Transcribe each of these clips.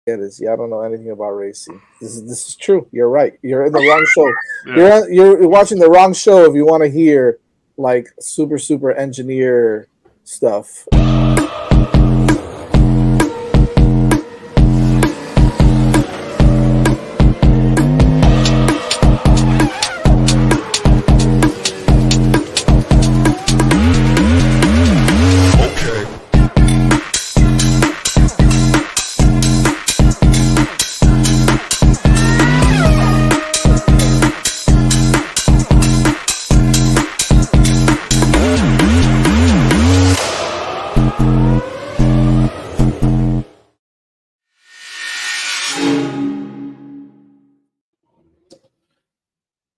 Get is, yeah, I don't know anything about racing. This is true. You're right. You're in the wrong show. Yeah. You're watching the wrong show if you want to hear like super engineer stuff.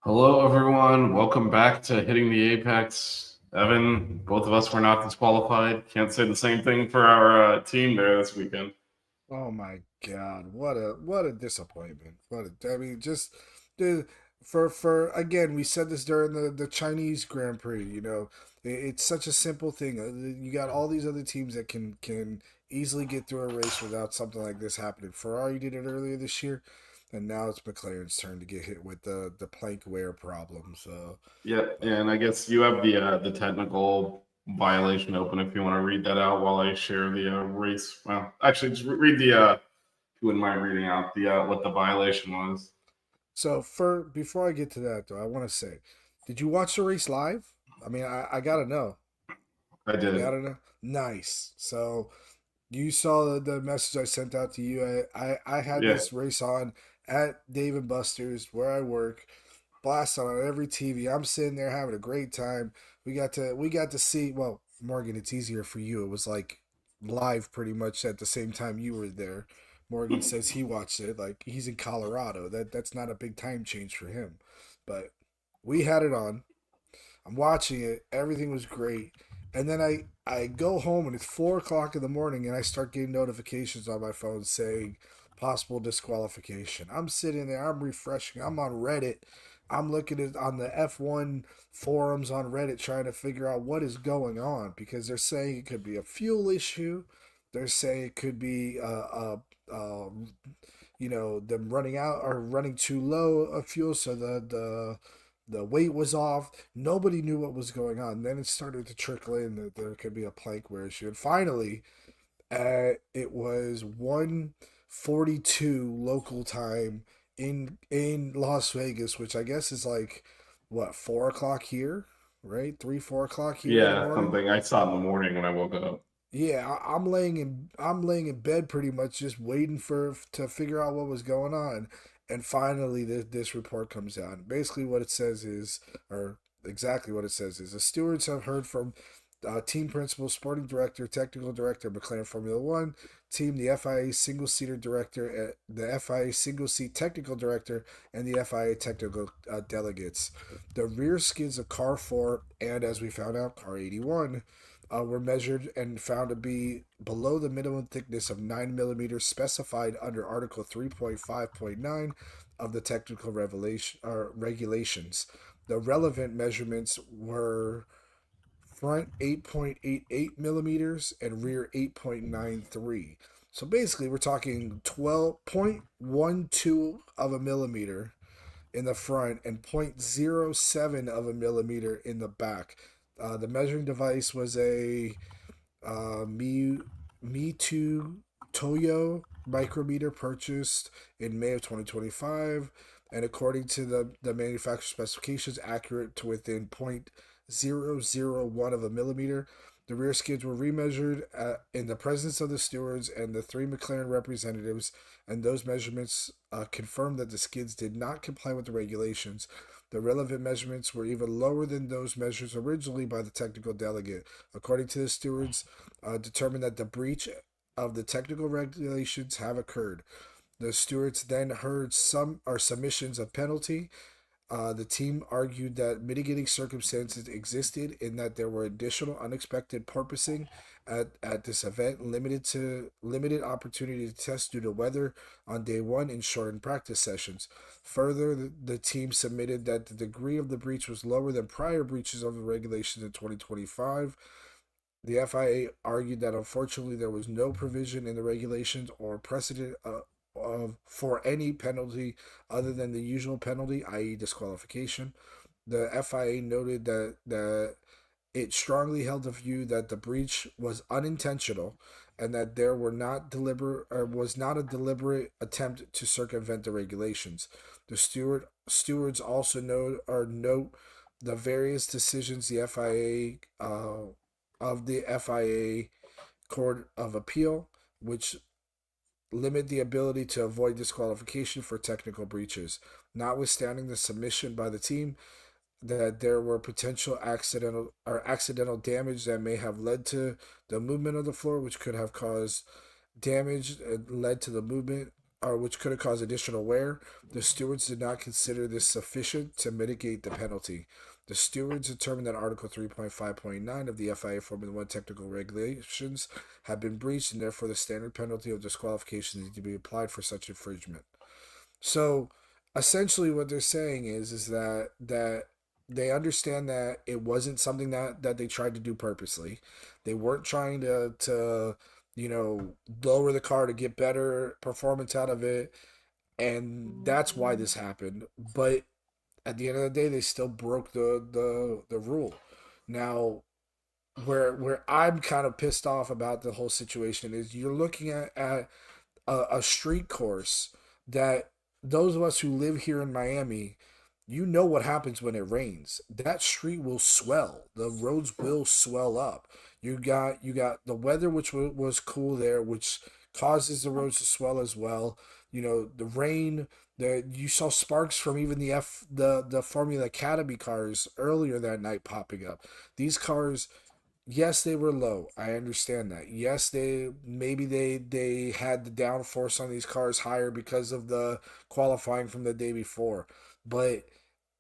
Hello, everyone. Welcome back to Hitting the Apex. Evan, both of us were not disqualified. Can't say the same thing for our team there this weekend. Oh my God! What a disappointment! I mean, just the for again, we said this during the Chinese Grand Prix. It's such a simple thing. You got all these other teams that can easily get through a race without something like this happening. Ferrari did it earlier this year, and now it's McLaren's turn to get hit with the plank wear problem. So, Yeah, and I guess you have the technical violation open if you want to read that out while I share the race. Well, actually, just read the. If you wouldn't mind reading out the what the violation was. so for before I get to that though, I want to say, did you watch the race live? I mean, I gotta know. I You did. gotta know. Nice. So you saw the message I sent out to you. I had Yeah. this race on at Dave and Buster's where I work, blast on every TV. I'm sitting there having a great time. We got to see. Well, Morgan, it's easier for you. It was like live pretty much at the same time you were there. Morgan says he watched it. Like he's in Colorado. That's not a big time change for him, but we had it on. I'm watching it. Everything was great. And then I go home and it's 4 o'clock in the morning and I start getting notifications on my phone saying possible disqualification. I'm sitting there, I'm refreshing, I'm on Reddit. I'm looking at on the F1 forums on Reddit trying to figure out what is going on because they're saying it could be a fuel issue. They're saying it could be them running out or running too low of fuel, so the weight was off. Nobody knew what was going on. Then it started to trickle in that there could be a plank wear issue, and finally, it was 1:42 local time in Las Vegas, which I guess is like what 4 o'clock here, right? 3 4 o'clock here in the Yeah, morning. something I saw in the morning when I woke up. Yeah, I'm laying in bed pretty much just waiting for to figure out what was going on, and finally this report comes out. Basically, what it says is, or exactly what it says is, the stewards have heard from team principal, sporting director, technical director, McLaren Formula One team, the FIA single seater director, the FIA single seat technical director, and the FIA technical delegates. The rear skids of car 4 and, as we found out, car 81 were measured and found to be below the minimum thickness of 9 millimeters specified under Article 3.5.9 of the technical revelation or regulations. The relevant measurements were front 8.88 millimeters and rear 8.93. So basically, we're talking 12.12 of a millimeter in the front and zero point zero 0.07 of a millimeter in the back. The measuring device was a Me Toyo micrometer purchased in May of 2025, and according to the manufacturer specifications, accurate to within 0.001 of a millimeter. The rear skids were remeasured in the presence of the stewards and the three McLaren representatives, and those measurements confirmed that the skids did not comply with the regulations. The relevant measurements were even lower than those measures originally by the technical delegate. According to the stewards, determined that the breach of the technical regulations have occurred. The stewards then heard some or submissions of penalty. The team argued that mitigating circumstances existed in that there were additional unexpected porpoising at this event, limited opportunity to test due to weather on day one, and shortened practice sessions. Further, the team submitted that the degree of the breach was lower than prior breaches of the regulations in 2025. The FIA argued that unfortunately there was no provision in the regulations or precedent for any penalty other than the usual penalty, i.e., disqualification. The FIA noted that it strongly held the view that the breach was unintentional and that there were not deliberate or was not a deliberate attempt to circumvent the regulations. The stewards also note the various decisions the FIA Court of Appeal, which limit the ability to avoid disqualification for technical breaches. Notwithstanding the submission by the team that there were potential accidental damage that may have led to the movement of the floor, which could have caused damage led to the movement, or which could have caused additional wear. The stewards did not consider this sufficient to mitigate the penalty. The stewards determined that Article 3.5.9 of the FIA Formula One technical regulations had been breached, and therefore the standard penalty of disqualification needed to be applied for such infringement. So, essentially, what they're saying is that they understand that it wasn't something that they tried to do purposely. They weren't trying to lower the car to get better performance out of it, and that's why this happened. But at the end of the day, they still broke the rule. Now, where I'm kind of pissed off about the whole situation is you're looking at a street course that those of us who live here in Miami, you know what happens when it rains. That street will swell. The roads will swell up. You got the weather, which was cool there, which causes the roads to swell as well. The rain. You saw sparks from even the Formula Academy cars earlier that night popping up. These cars, yes, they were low. I understand that. Yes, they had the downforce on these cars higher because of the qualifying from the day before. But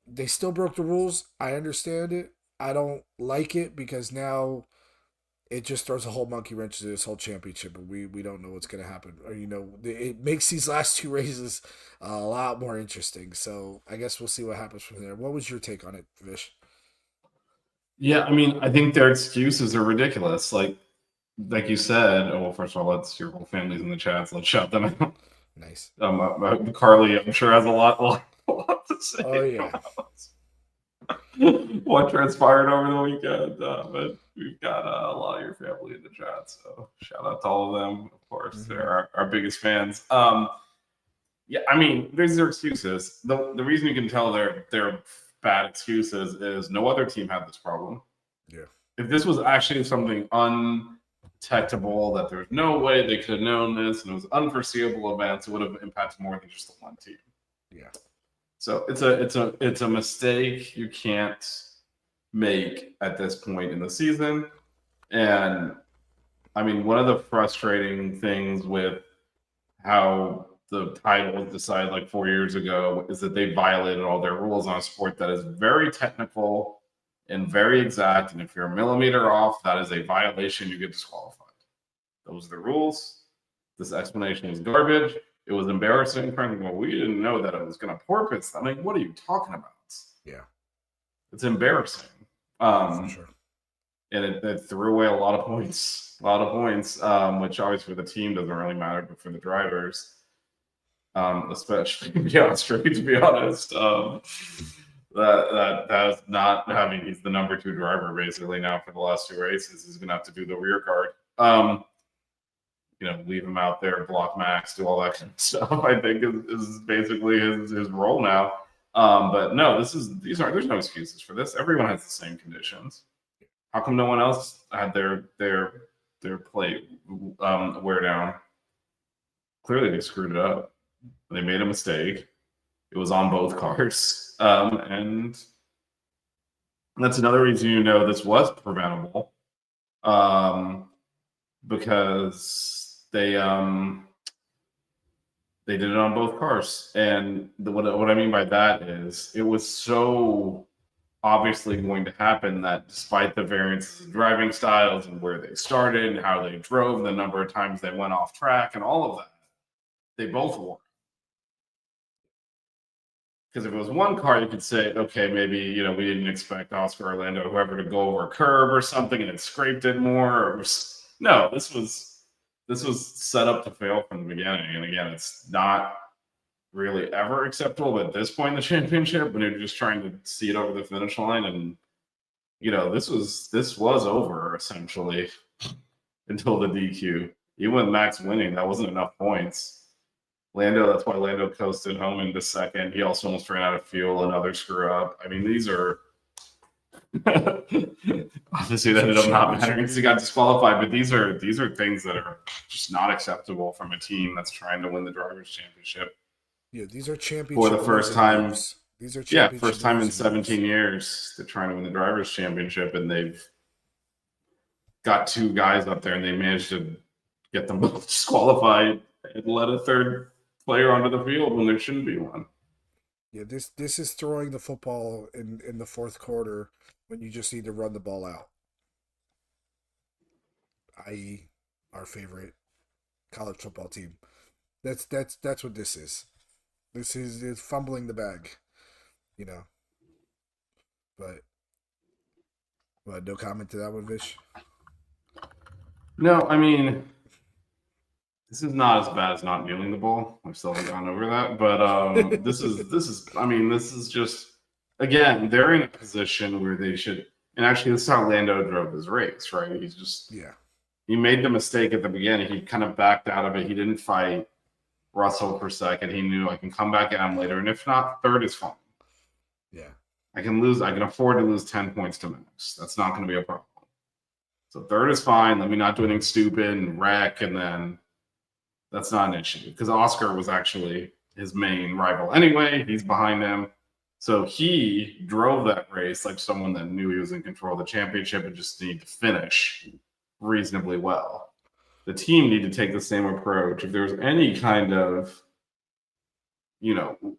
they still broke the rules. I understand it. I don't like it because now it just throws a whole monkey wrench into this whole championship, and we don't know what's going to happen. Or it makes these last two races a lot more interesting. So I guess we'll see what happens from there. What was your take on it, Vish? Yeah, I mean, I think their excuses are ridiculous. Like you said, well, first of all, let's your whole family's in the chat, so let's shout them out. Nice. Carly, I'm sure has a lot to say. Oh yeah. What transpired over the weekend, but we've got a lot of your family in the chat, so shout out to all of them. Of course, they're our biggest fans. Yeah, I mean, there's their excuses. The reason you can tell they're bad excuses is no other team had this problem. Yeah. If this was actually something undetectable, that there's no way they could have known this, and it was unforeseeable events, it would have impacted more than just the one team. Yeah. So it's a mistake you can't make at this point in the season. And I mean, one of the frustrating things with how the title was decided like 4 years ago is that they violated all their rules on a sport that is very technical and very exact. And if you're a millimeter off, that is a violation. You get disqualified. Those are the rules. This explanation is garbage. It was embarrassing. Frankly, well, we didn't know that it was going to porpoise. I'm like, what are you talking about? Yeah. It's embarrassing. For sure. And it threw away a lot of points, which obviously for the team doesn't really matter, but for the drivers, especially on straight, to be honest, that is not having. He's the number 2 driver basically now for the last 2 races. He's going to have to do the rear guard. Leave him out there, block Max, do all that kind of stuff. I think is basically his role now. But no, there's no excuses for this. Everyone has the same conditions. How come no one else had their plate wear down? Clearly, they screwed it up. They made a mistake. It was on both cars, and that's another reason this was preventable, because they did it on both cars. And what I mean by that is it was so obviously going to happen that despite the variances in driving styles and where they started and how they drove, the number of times they went off track and all of that, they both won. Because if it was one car, you could say, okay, maybe, we didn't expect Oscar, Orlando, whoever to go over a curb or something and it scraped it more. No, this this was set up to fail from the beginning. And again, it's not really ever acceptable at this point in the championship when you're just trying to see it over the finish line. And this was over essentially until the DQ. Even with Max winning, that wasn't enough points. That's why Lando coasted home into second. He also almost ran out of fuel, another screw up. I mean, these are obviously that ended up not mattering because he got disqualified, but these are things that are just not acceptable from a team that's trying to win the drivers' championship. Yeah, these are championship for the first time. These are first time in 17 years they're trying to win the drivers' championship, and they've got two guys up there, and they managed to get them both disqualified and let a third player onto the field when there shouldn't be one. Yeah, this is throwing the football in the fourth quarter when you just need to run the ball out. I.e., our favorite college football team. That's what this is. This is fumbling the bag, But no comment to that one, Vish? No, I mean, this is not as bad as not kneeling the ball. I still haven't gone over that, but this is just, again, they're in a position where they should. And actually, this is how Lando drove his race, right? He made the mistake at the beginning. He kind of backed out of it. He didn't fight Russell for second. He knew I can come back at him later, and if not, third is fine. Yeah, I can afford to lose 10 points to Max. That's not going to be a problem. So third is fine. Let me not do anything stupid and wreck, and then that's not an issue because Oscar was actually his main rival anyway. He's behind him. So he drove that race like someone that knew he was in control of the championship and just needed to finish reasonably well. The team need to take the same approach. If there's any kind of,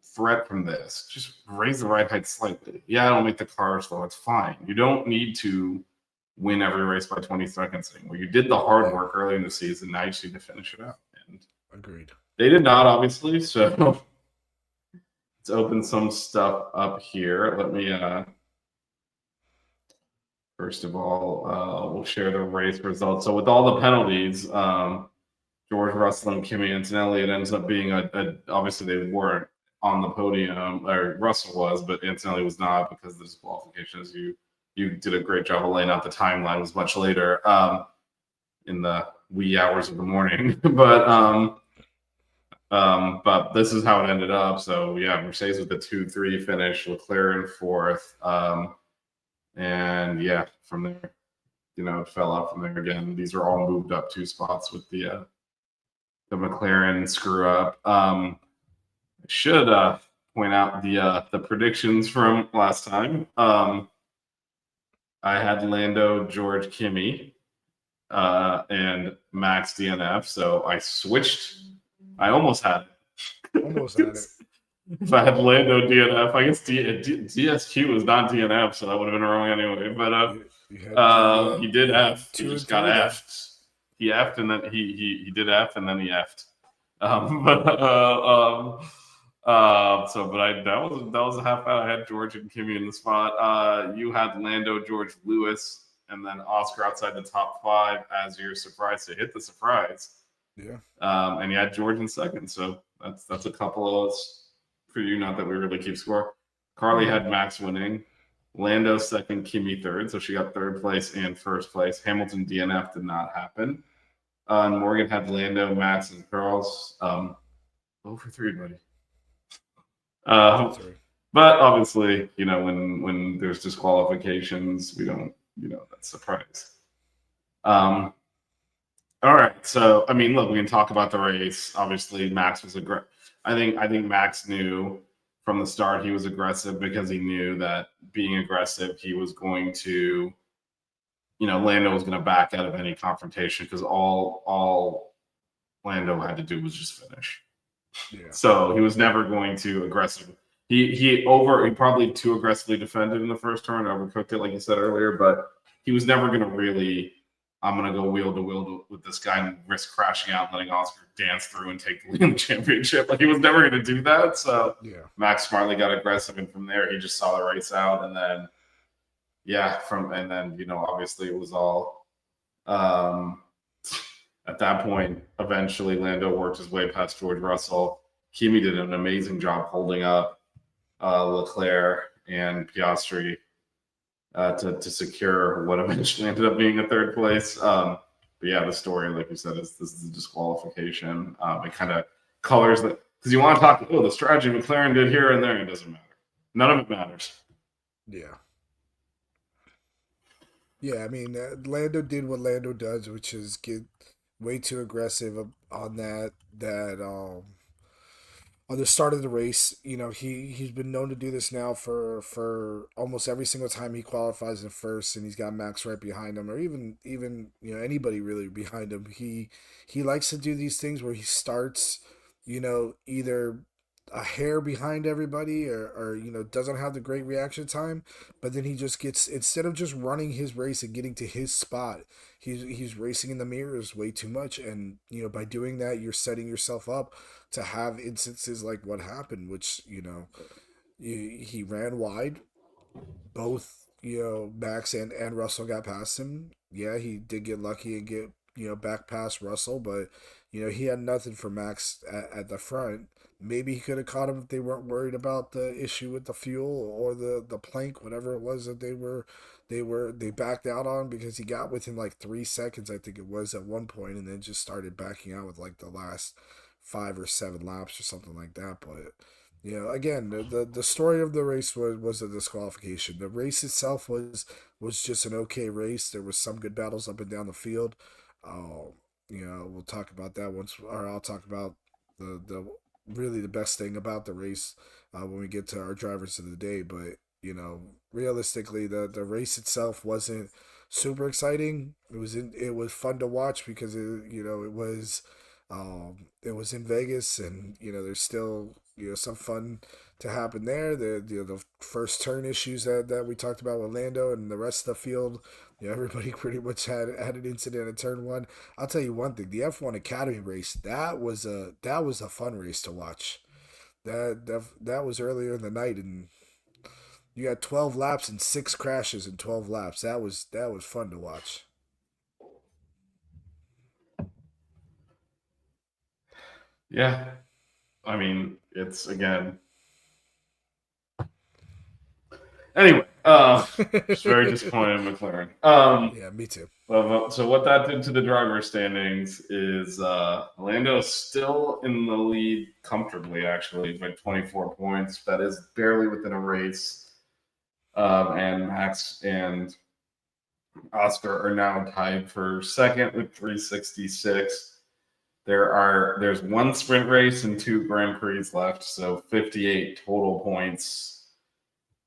threat from this, just raise the ride height slightly. Yeah, I don't make the car slow. It's fine. You don't need to win every race by 20 seconds anymore. You did the hard work early in the season. Now you just need to finish it out. And agreed. They did not, obviously. So let's open some stuff up here. Let me, first of all, we'll share the race results. So with all the penalties, George Russell and Kimi Antonelli, it ends up being obviously they weren't on the podium, or Russell was, but Antonelli was not because of the disqualifications. You did a great job of laying out the timeline. It was much later in the wee hours of the morning, but this is how it ended up. So yeah, Mercedes with the 2-3 finish, McLaren fourth, and yeah, from there, it fell out from there again. These are all moved up 2 spots with the McLaren screw up. I should point out the predictions from last time. I had Lando, George, Kimi, and Max DNF. So I switched. I almost had it. If I had Lando DNF, I guess DSQ was not DNF, so that would have been wrong anyway. But he did F. He just got F'd. He F'd and then he did F and then he F'd. That was a half out. I had George and Kimi in the spot. You had Lando, George, Lewis, and then Oscar outside the top 5 as your surprise to hit the surprise. Yeah. And you had George in second. So that's a couple of those for you. Not that we really keep score. Carly had Max winning. Lando second, Kimi third. So she got third place and first place. Hamilton DNF did not happen. And Morgan had Lando, Max, and Charles. 0 for 3, buddy. But obviously, when there's disqualifications, we don't, that's a surprise. All right. So, I mean, look, we can talk about the race. Obviously, Max was aggressive. I think Max knew from the start he was aggressive because he knew that being aggressive, he was going to, Lando was going to back out of any confrontation because all Lando had to do was just finish. Yeah. So he was never going to aggressive. He probably too aggressively defended in the first turn, overcooked it like you said earlier, but he was never going to really, I'm going to go wheel to wheel with this guy and risk crashing out and letting Oscar dance through and take the lead in the championship. Like he was never going to do that. So yeah. Max smartly got aggressive, and from there he just saw the race out, and then obviously it was all At that point, eventually Lando worked his way past George Russell. Kimi did an amazing job holding up Leclerc and Piastri to secure what eventually ended up being a third place. But yeah, the story, like you said, is this is a disqualification. It kind of colors that because you want to talk, the strategy McLaren did here and there. It doesn't matter. None of it matters. Yeah. Yeah, I mean, Lando did what Lando does, which is get way too aggressive on on the start of the race. You know, he's been known to do this now for almost every single time he qualifies in first, and he's got Max right behind him, or even anybody really behind him. He likes to do these things where he starts, either a hair behind everybody or doesn't have the great reaction time, but then he just gets, instead of just running his race and getting to his spot, he's racing in the mirrors way too much. And by doing that, you're setting yourself up to have instances like what happened, which he ran wide. Both Max and Russell got past him. Yeah, he did get lucky and get back past Russell, but he had nothing for Max at the front. Maybe he could have caught him if they weren't worried about the issue with the fuel or the plank, whatever it was that they backed out on, because he got within like 3 seconds, I think it was, at one point, and then just started backing out with like the last 5 or 7 laps or something like that. But again, the story of the race was a disqualification. The race itself was just an okay race. There was some good battles up and down the field. We'll talk about that or I'll talk about the really the best thing about the race when we get to our drivers of the day. But realistically, the race itself wasn't super exciting. It was fun to watch because it was in Vegas, and there's still some fun to happen there. The first turn issues that we talked about with Lando and the rest of the field. Everybody pretty much had an incident at turn one. I'll tell you one thing: the F1 Academy race, that was a fun race to watch. That was earlier in the night, and you had 12 laps and 6 crashes in 12 laps. That was fun to watch. Yeah, I mean, it's again. Anyway, just very disappointed in McLaren. Yeah, me too. Well, so what that did to the driver standings is Lando still in the lead comfortably, actually, by 24 points. That is barely within a race. And Max and Oscar are now tied for second with 366. There's one sprint race and 2 Grand Prix left, so 58 total points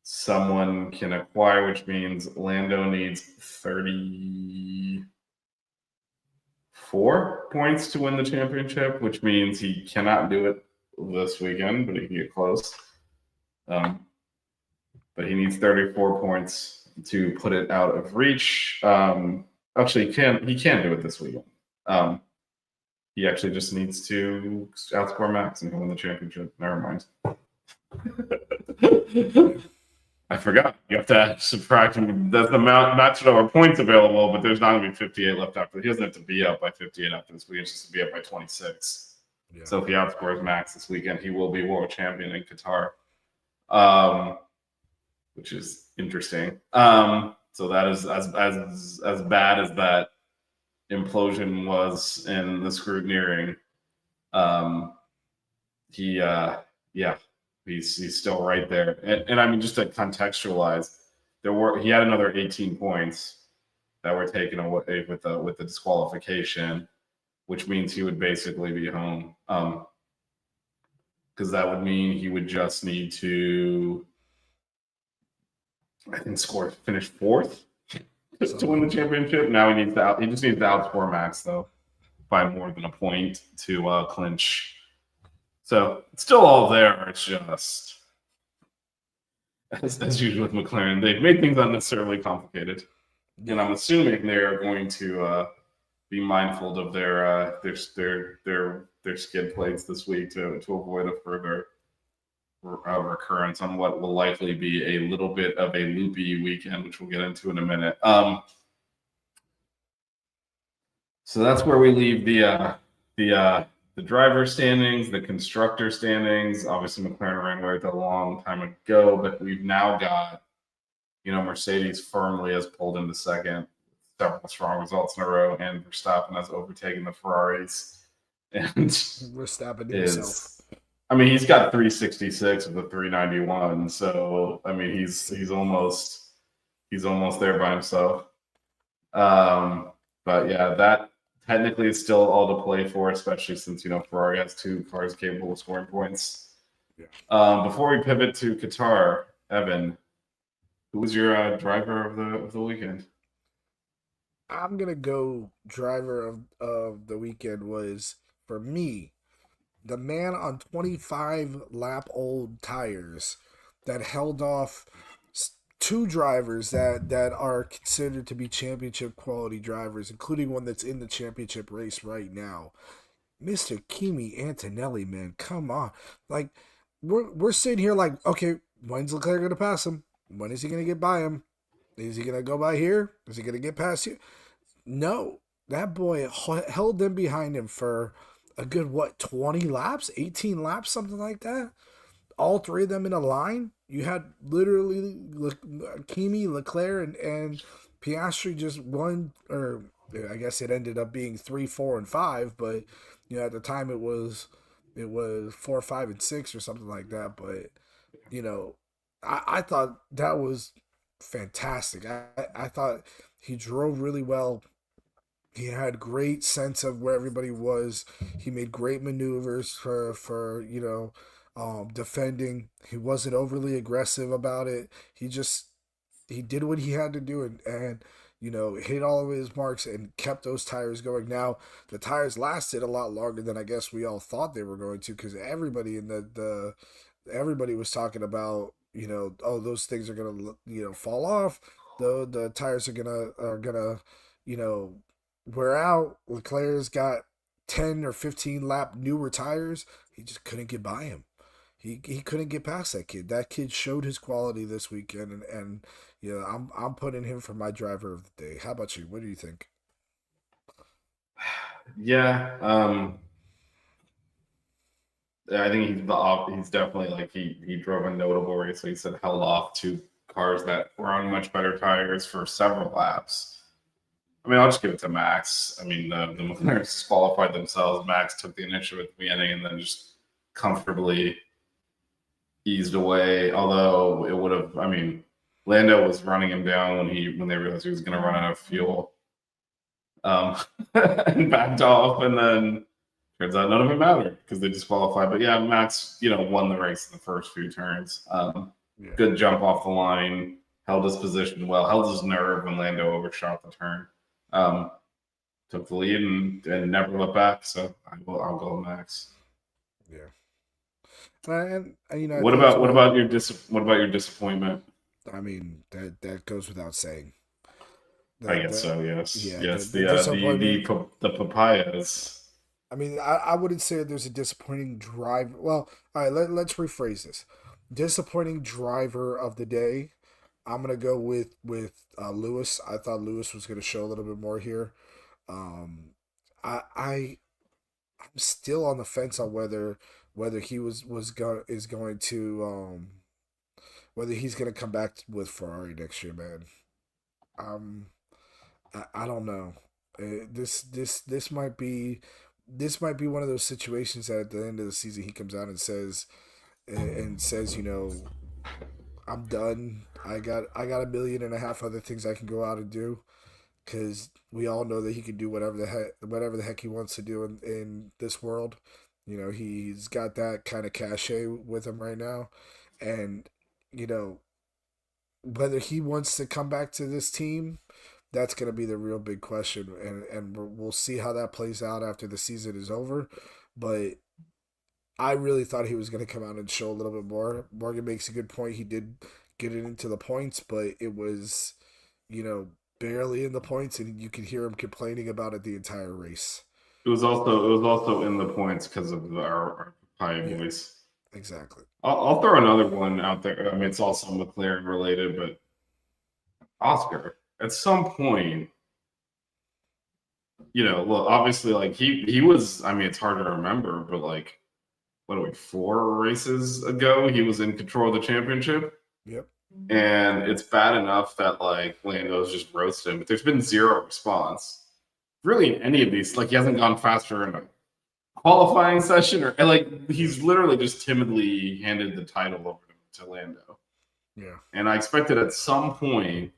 someone can acquire, which means Lando needs 34 points to win the championship, which means he cannot do it this weekend, but he can get close. But he needs 34 points to put it out of reach. Actually, he can do it this weekend. He actually just needs to outscore Max and win the championship. Never mind. I forgot. You have to subtract him. That's the match number points available, but there's not going to be 58 left after. He doesn't have to be up by 58 after this weekend. It's just to be up by 26. Yeah. So if he outscores Max this weekend, he will be world champion in Qatar, which is interesting. So that is as bad as that implosion was in the scrutineering. He's still right there, and I mean, just to contextualize, he had another 18 points that were taken away with the disqualification, which means he would basically be home, because that would mean he would just need to, I think, finish fourth to win the championship. Now he just needs to outscore Max though by more than a point to clinch. So it's still all there. It's just, as usual with McLaren, they've made things unnecessarily complicated, and I'm assuming they are going to be mindful of their skid plates this week to avoid a further recurrence on what will likely be a little bit of a loopy weekend, which we'll get into in a minute. So that's where we leave the driver standings, the constructor standings. Obviously, McLaren ran away with it a long time ago, but we've now got, Mercedes firmly has pulled into second, several strong results in a row, and Verstappen has overtaken the Ferraris, and Verstappen himself. he's got 366 with a 391. So he's almost there by himself. But yeah, that technically is still all to play for, especially since Ferrari has two cars capable of scoring points. Yeah. Before we pivot to Qatar, Evan, who was your driver of the weekend? I'm gonna go driver of the weekend was, for me, the man on 25 lap old tires that held off two drivers that are considered to be championship quality drivers, including one that's in the championship race right now. Mr. Kimi Antonelli, man, come on. Like, we're sitting here like, okay, when's Leclerc gonna pass him? When is he gonna get by him? Is he gonna go by here? Is he gonna get past you? No, that boy held them behind him for a good, 20 laps, 18 laps, something like that. All three of them in a line. You had literally Kimi, Leclerc, and Piastri just one, or I guess it ended up being 3, 4, and 5, but at the time it was 4, 5, and 6 or something like that. But I thought that was fantastic. I thought he drove really well. He had great sense of where everybody was. He made great maneuvers for defending. He wasn't overly aggressive about it. He did what he had to do, and hit all of his marks and kept those tires going. Now the tires lasted a lot longer than I guess we all thought they were going to, because everybody in everybody was talking about, oh, those things are gonna fall off. The tires are gonna wear out. Leclerc's got 10 or 15 lap newer tires. He just couldn't get by him. He couldn't get past that kid. That kid showed his quality this weekend, and I'm putting him for my driver of the day. How about you? What do you think? Yeah, I think he's definitely, like, he drove a notable race. Like he said, held off two cars that were on much better tires for several laps. I'll just give it to Max. The McLarens disqualified themselves. Max took the initiative at the beginning and then just comfortably eased away. Although it would have, Lando was running him down when they realized he was going to run out of fuel, and backed off. And then turns out none of it mattered because they disqualified. But yeah, Max, won the race in the first few turns. Good jump off the line, held his position well, held his nerve when Lando overshot the turn. Took the lead and never looked back. So I'll go Max. Yeah. And what about your disappointment? That goes without saying. I guess so. Yes. Yeah. Yes. The papayas. I wouldn't say there's a disappointing drive. Well, all right. Let's rephrase this. Disappointing driver of the day. I'm gonna go with Lewis. I thought Lewis was gonna show a little bit more here. I'm still on the fence on whether he is going to whether he's gonna come back with Ferrari next year, man. I don't know. This might be one of those situations that at the end of the season he comes out and says, I'm done. I got 1.5 million other things I can go out and do, because we all know that he can do whatever the heck he wants to do in this world. He's got that kind of cachet with him right now, and whether he wants to come back to this team, that's going to be the real big question, and we'll see how that plays out after the season is over. But I really thought he was going to come out and show a little bit more. Morgan makes a good point. He did get it into the points, but it was, barely in the points, and you could hear him complaining about it the entire race. It was also in the points because of our high voice. Exactly. I'll throw another one out there. It's also McLaren related, but Oscar, at some point, well, obviously, like he was. I mean, it's hard to remember, but like, what are we 4 races ago? He was in control of the championship, Yep. and it's bad enough that like Lando's just roasted him, but there's been zero response really in any of these. Like he hasn't gone faster in a qualifying session, or like he's literally just timidly handed the title over to Lando. Yeah. And I expected at some point,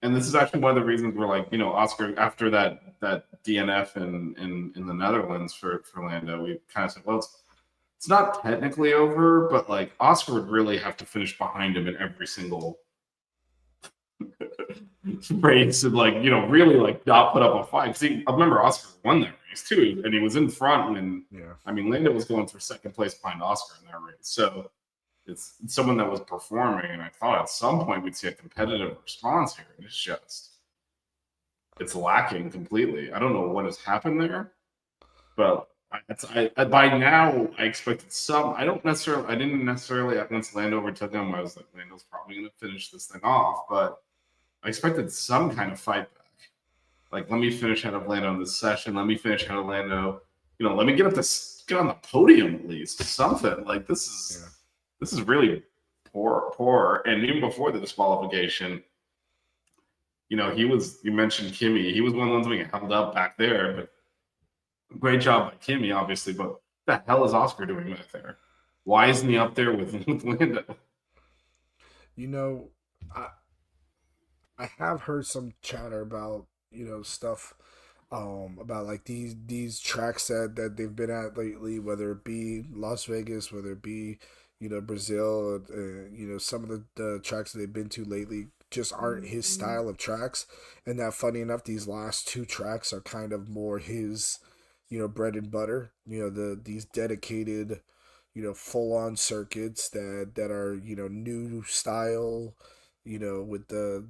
and this is actually one of the reasons we're like, Oscar after that DNF in the Netherlands for Lando, we kind of said, well, it's not technically over, but like Oscar would really have to finish behind him in every single race and like really like not put up a fight. See, I remember Oscar won that race too, and he was in front when I mean Lando was going for second place behind Oscar in that race. So it's someone that was performing, and I thought at some point we'd see a competitive response here. And it's lacking completely. I don't know what has happened there, but by now I expected some. I didn't necessarily once Lando overtook him, I was like, Lando's probably going to finish this thing off, but I expected some kind of fight back. Like, let me finish ahead of Lando in this session. Let me finish ahead of Lando. Let me get on the podium at least. Something like this is really poor. And even before the disqualification, you mentioned Kimi. He was one of the ones being held up back there, but great job by Kimi, obviously. But what the hell is Oscar doing back there? Why isn't he up there with Lando? I have heard some chatter about stuff about like these tracks that they've been at lately, whether it be Las Vegas, whether it be Brazil, some of the tracks that they've been to lately just aren't his style of tracks, and that funny enough, these last two tracks are kind of more his bread and butter. These dedicated full on circuits that are new style, with the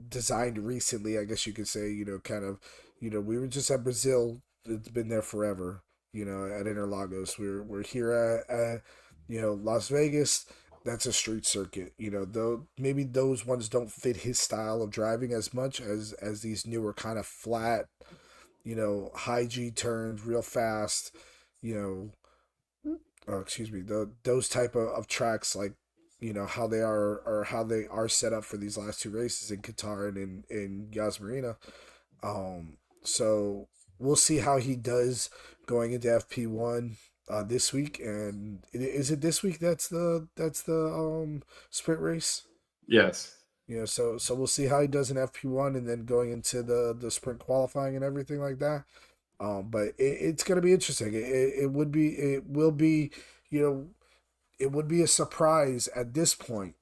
designed recently, I guess you could say, kind of, we were just at Brazil. It's been there forever, at Interlagos. We're here at Las Vegas. That's a street circuit, though maybe those ones don't fit his style of driving as much as these newer kind of flat, high G turns real fast, excuse me, those type of tracks, like how they are, or how they are set up for these last two races in Qatar and in Yas Marina. So we'll see how he does going into FP1 this week. And is it this week that's the sprint race? Yes. So we'll see how he does in FP1 and then going into the sprint qualifying and everything like that. But it's going to be interesting. It will be, it would be a surprise at this point,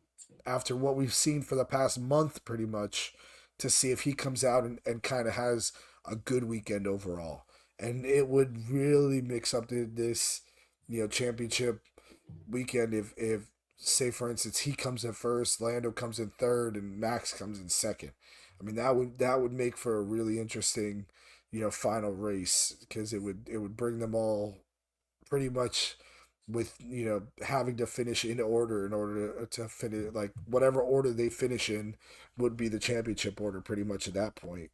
after what we've seen for the past month, pretty much, to see if he comes out and kind of has a good weekend overall. And it would really mix up this, championship weekend if say for instance he comes in first, Lando comes in third, and Max comes in second. I mean that would make for a really interesting, final race, because it would bring them all pretty much with having to finish in order in order to finish, like whatever order they finish in would be the championship order pretty much at that point,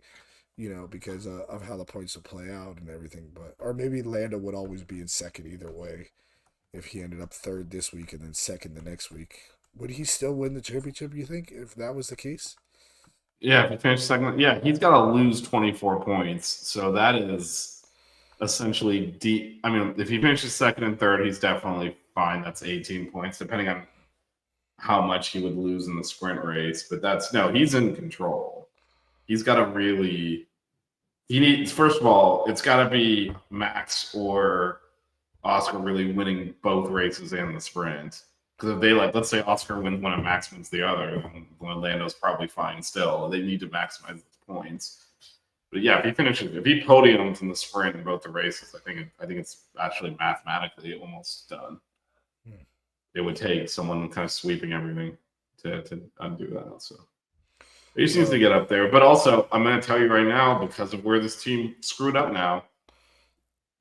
because of how the points will play out and everything. But or maybe Lando would always be in second either way if he ended up third this week and then second the next week. Would he still win the championship, you think, if that was the case? Yeah, if he finished second, yeah, he's got to lose 24 points. So that is essentially deep. I mean, if he finishes second and third, he's definitely fine. That's 18 points, depending on how much he would lose in the sprint race. But he's in control. He's got to really. He needs, first of all, it's got to be Max or Oscar really winning both races and the sprint. Because if they let's say Oscar wins one and Max wins the other, then Lando's probably fine still. They need to maximize his points. But yeah, if he podiums in the sprint in both the races, I think it's actually mathematically almost done. It would take someone kind of sweeping everything to undo that. So he just needs to get up there. But also, I'm going to tell you right now, because of where this team screwed up now,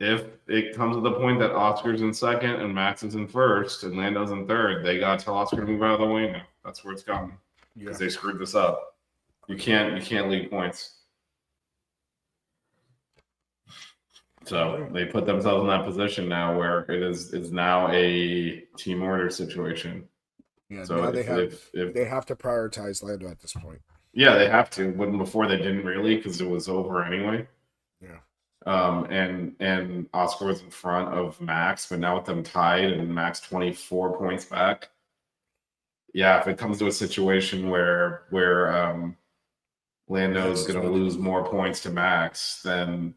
if it comes to the point that Oscar's in second and Max is in first and Lando's in third, they got to tell Oscar to move out of the way now. That's where it's gotten, because they screwed this up. You can't lead points. So they put themselves in that position now where it's now a team order situation. Yeah, So now if they have to prioritize Lando at this point. yeah, they have to. When before they didn't really because it was over anyway. Yeah. And Oscar was in front of Max, but now with them tied and Max 24 points back. Yeah, if it comes to a situation where Lando's going to lose more points to Max than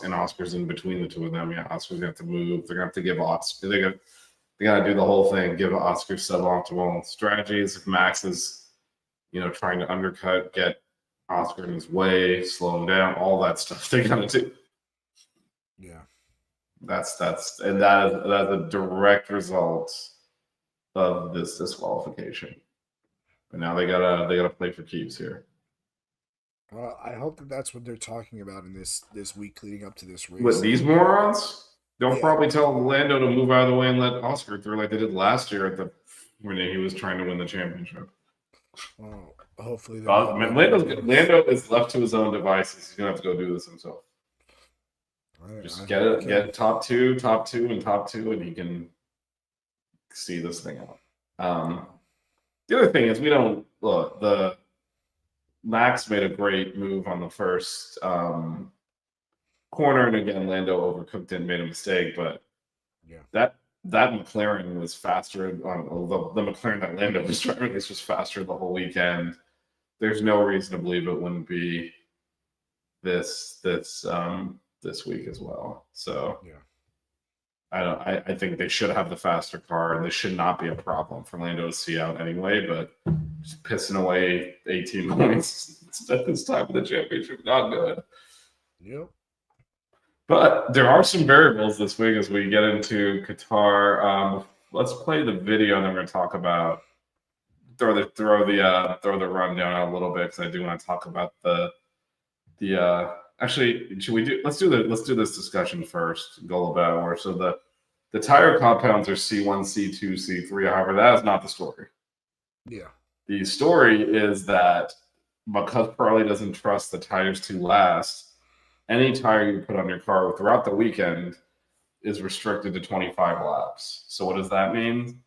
and Oscar's in between the two of them. Yeah, Oscar's going to have to move. They're going to have to give Oscar. They got to do the whole thing. Give Oscar suboptimal strategies. If Max is, trying to undercut, get Oscar in his way, slow him down, all that stuff they got to do. Yeah. That's that's a direct result of this disqualification. But now they gotta play for keeps here. Well, I hope that's what they're talking about in this week leading up to this race. What, these morons? They'll probably tell Lando to move out of the way and let Oscar through like they did last year when he was trying to win the championship. Well, hopefully Lando is left to his own devices. He's gonna have to go do this himself. Just get top two, and he can see this thing out. The other thing is the Max made a great move on the first corner, and again Lando overcooked and made a mistake, but that McLaren was faster. The McLaren that Lando was driving was just faster the whole weekend. There's no reason to believe it wouldn't be this week as well. So I think they should have the faster car, and this should not be a problem for Lando to see out anyway. But just pissing away 18 points at this time of the championship, not good. Yep. But there are some variables this week as we get into Qatar. Let's play the video, and then we're going to talk about throw the rundown out a little bit because I do want to talk about the actually, let's do this discussion first, go about where so the tire compounds are C1, C2, C3. However, that is not the story. Yeah. The story is that because Pirelli doesn't trust the tires to last, any tire you put on your car throughout the weekend is restricted to 25 laps. So what does that mean?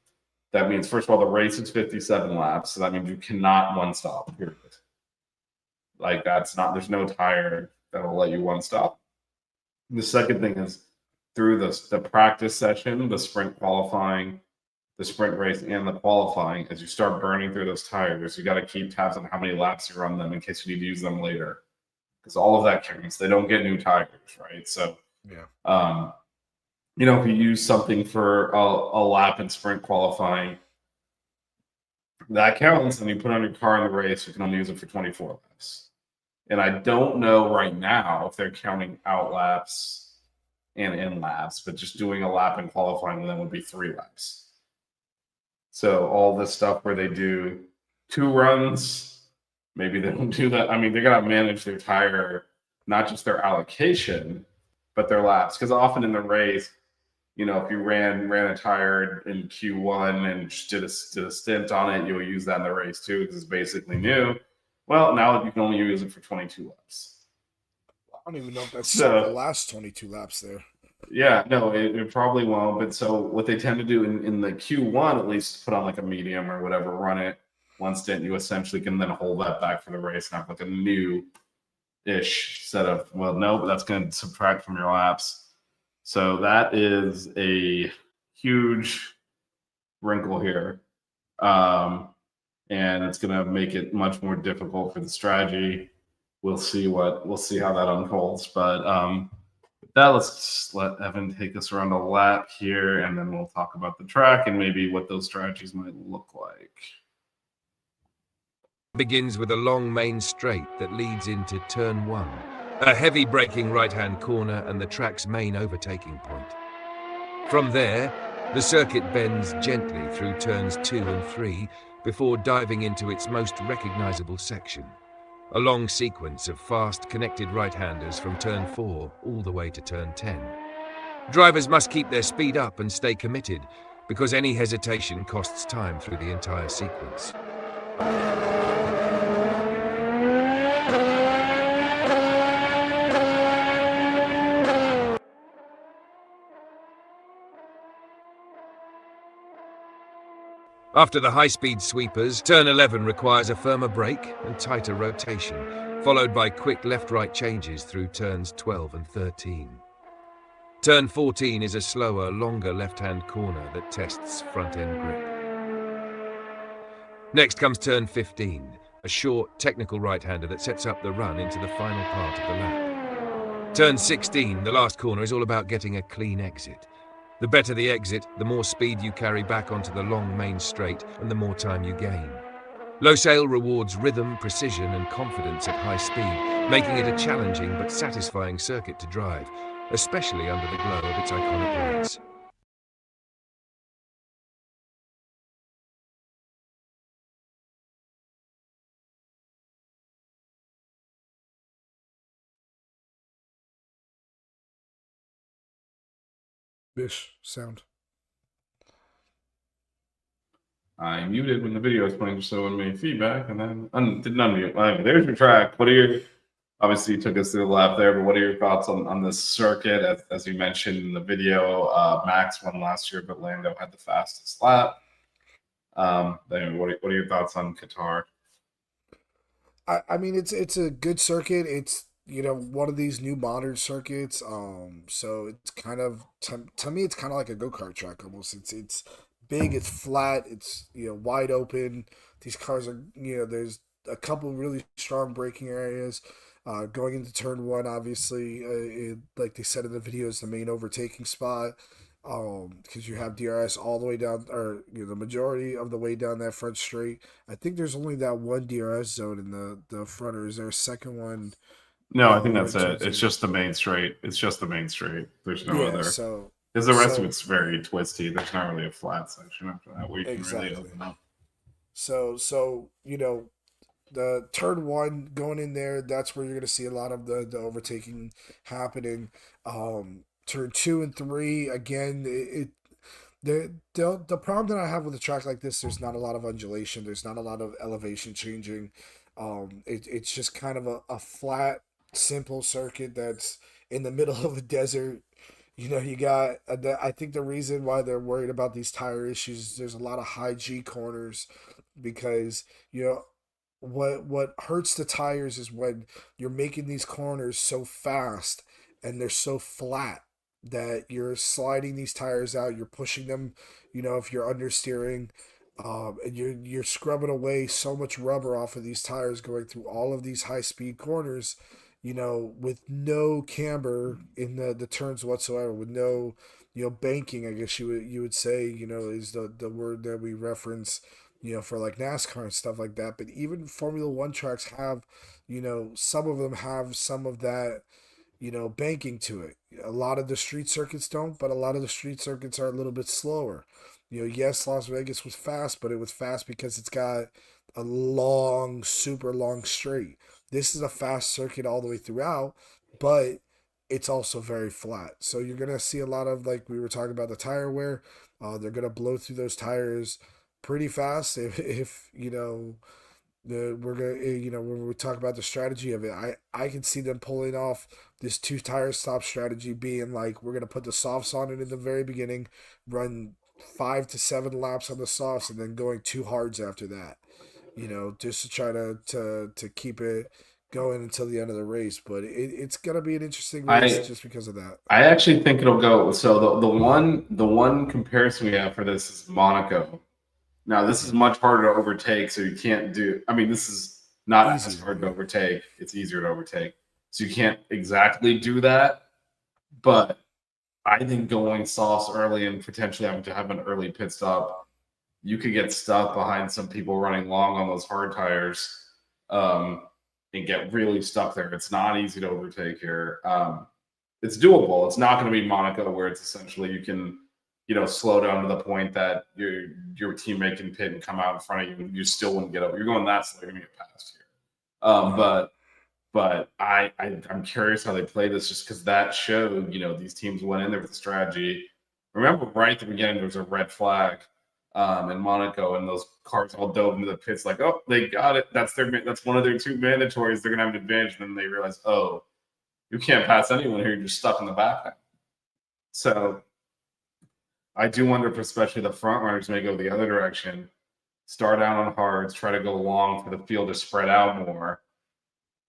That means, first of all, the race is 57 laps. So that means you cannot one stop, period. Like there's no tire that will let you one stop. The second thing is through the practice session, the sprint qualifying, the sprint race, and the qualifying, as you start burning through those tires, you got to keep tabs on how many laps you run them in case you need to use them later. Because all of that counts. They don't get new tires, right? So, if you use something for a lap in sprint qualifying, that counts, and you put on your car in the race, you can only use it for 24 laps. And I don't know right now if they're counting out laps and in laps, but just doing a lap in qualifying then would be 3 laps. So all this stuff where they do 2 runs, maybe they don't do that. I mean, they got to manage their tire, not just their allocation, but their laps. Because often in the race, if you ran a tire in Q1 and just did a stint on it, you'll use that in the race too because it's basically new. Well, now you can only use it for 22 laps. I don't even know if that's the last 22 laps there. Yeah, no, it probably won't. But so what they tend to do in the Q1, at least put on like a medium or whatever, run it one stint. You essentially can then hold that back for the race and have like a new-ish set of, well, no, but that's going to subtract from your laps. So that is a huge wrinkle here. And it's going to make it much more difficult for the strategy. We'll see how that unfolds. But with that, let's just let Evan take us around a lap here, and then we'll talk about the track and maybe what those strategies might look like. Begins with a long main straight that leads into turn 1. A heavy braking right-hand corner and the track's main overtaking point. From there, the circuit bends gently through turns 2 and 3 before diving into its most recognizable section. A long sequence of fast connected right-handers from turn 4 all the way to turn 10. Drivers must keep their speed up and stay committed because any hesitation costs time through the entire sequence. After the high-speed sweepers, turn 11 requires a firmer brake and tighter rotation, followed by quick left-right changes through turns 12 and 13. Turn 14 is a slower, longer left-hand corner that tests front-end grip. Next comes turn 15, a short, technical right-hander that sets up the run into the final part of the lap. Turn 16, the last corner, is all about getting a clean exit. The better the exit, the more speed you carry back onto the long main straight and the more time you gain. Low sail rewards rhythm, precision and confidence at high speed, making it a challenging but satisfying circuit to drive, especially under the glow of its iconic lights. Bish sound. I muted when the video was playing, so it made feedback, and then didn't unmute. Anyway, there's your track. What are your, obviously you took us through the lap there, but what are your thoughts on this circuit? As you mentioned in the video, Max won last year, but Lando had the fastest lap. Anyway, what are your thoughts on Qatar? I mean, it's a good circuit. It's, you know, one of these new modern circuits. So it's kind of to me, it's kind of like a go-kart track almost. It's big, it's flat, it's, you know, wide open. These cars are, you know, there's a couple really strong braking areas. Going into turn one, obviously, like they said in the video, is the main overtaking spot. Because you have DRS all the way down, or, you know, the majority of the way down that front straight. I think there's only that one DRS zone in the front, or is there a second one? No, I think that's it. It's just the main straight. It's just the main straight. There's no other. So because the rest of it's very twisty. There's not really a flat section after that where you can really open up. So you know, the turn one going in there, that's where you're going to see a lot of the overtaking happening. Turn 2 and 3, again, the problem that I have with a track like this, there's not a lot of undulation, there's not a lot of elevation changing. It's just kind of a flat, simple circuit that's in the middle of a desert. You know, you got, I think the reason why they're worried about these tire issues is there's a lot of high G corners, because, you know, what hurts the tires is when you're making these corners so fast and they're so flat that you're sliding these tires out, you're pushing them, you know, if you're understeering, and you're scrubbing away so much rubber off of these tires going through all of these high speed corners, you know, with no camber in the turns whatsoever, with no, you know, banking, I guess you would say, you know, is the word that we reference, you know, for like NASCAR and stuff like that. But even Formula One tracks have, you know, some of them have some of that, you know, banking to it. A lot of the street circuits don't, but a lot of the street circuits are a little bit slower. You know, yes, Las Vegas was fast, but it was fast because it's got a long, super long straight. This is a fast circuit all the way throughout, but it's also very flat. So you're going to see a lot of, like we were talking about, the tire wear. They're going to blow through those tires pretty fast if you know, we're gonna, you know, when we talk about the strategy of it, I can see them pulling off this 2 tire stop strategy, being like, we're gonna put the softs on it in the very beginning, run 5 to 7 laps on the softs, and then going 2 hards after that, you know, just to try to keep it going until the end of the race. But it's gonna be an interesting race just because of that. I actually think it'll go. So the one comparison we have for this is Monaco. Now, this is much harder to overtake, so you can't do. I mean, this is not as hard to overtake. It's easier to overtake, so you can't exactly do that. But I think going softs early and potentially having to have an early pit stop, you could get stuck behind some people running long on those hard tires, and get really stuck there. It's not easy to overtake here. It's doable. It's not going to be Monaco, where it's essentially you can, you know, slow down to the point that your teammate can pit and come out in front of you, and you still wouldn't get over. You're going that slow, you're gonna get past here. But I'm curious how they play this, just because that showed, you know, these teams went in there with a strategy. Remember, right at the beginning, there was a red flag in Monaco, and those cars all dove into the pits like, oh, they got it. That's one of their 2 mandatories. They're gonna have an advantage. And then they realize, oh, you can't pass anyone here. You're just stuck in the back. So I do wonder if especially the front runners may go the other direction. start out on hards, try to go long for the field to spread out more,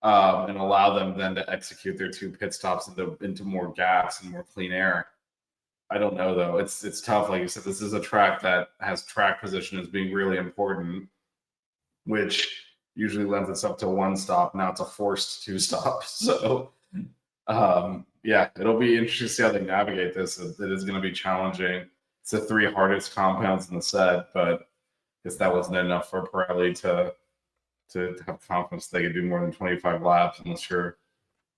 and allow them then to execute their 2 pit stops into more gaps and more clean air. I don't know though. It's tough. Like you said, this is a track that has track position as being really important, which usually lends itself to 1 stop. Now it's a forced 2 stop. So yeah, it'll be interesting to see how they navigate this. It is going to be challenging. It's the 3 hardest compounds in the set, but I guess that wasn't enough for Pirelli to have confidence they could do more than 25 laps. Unless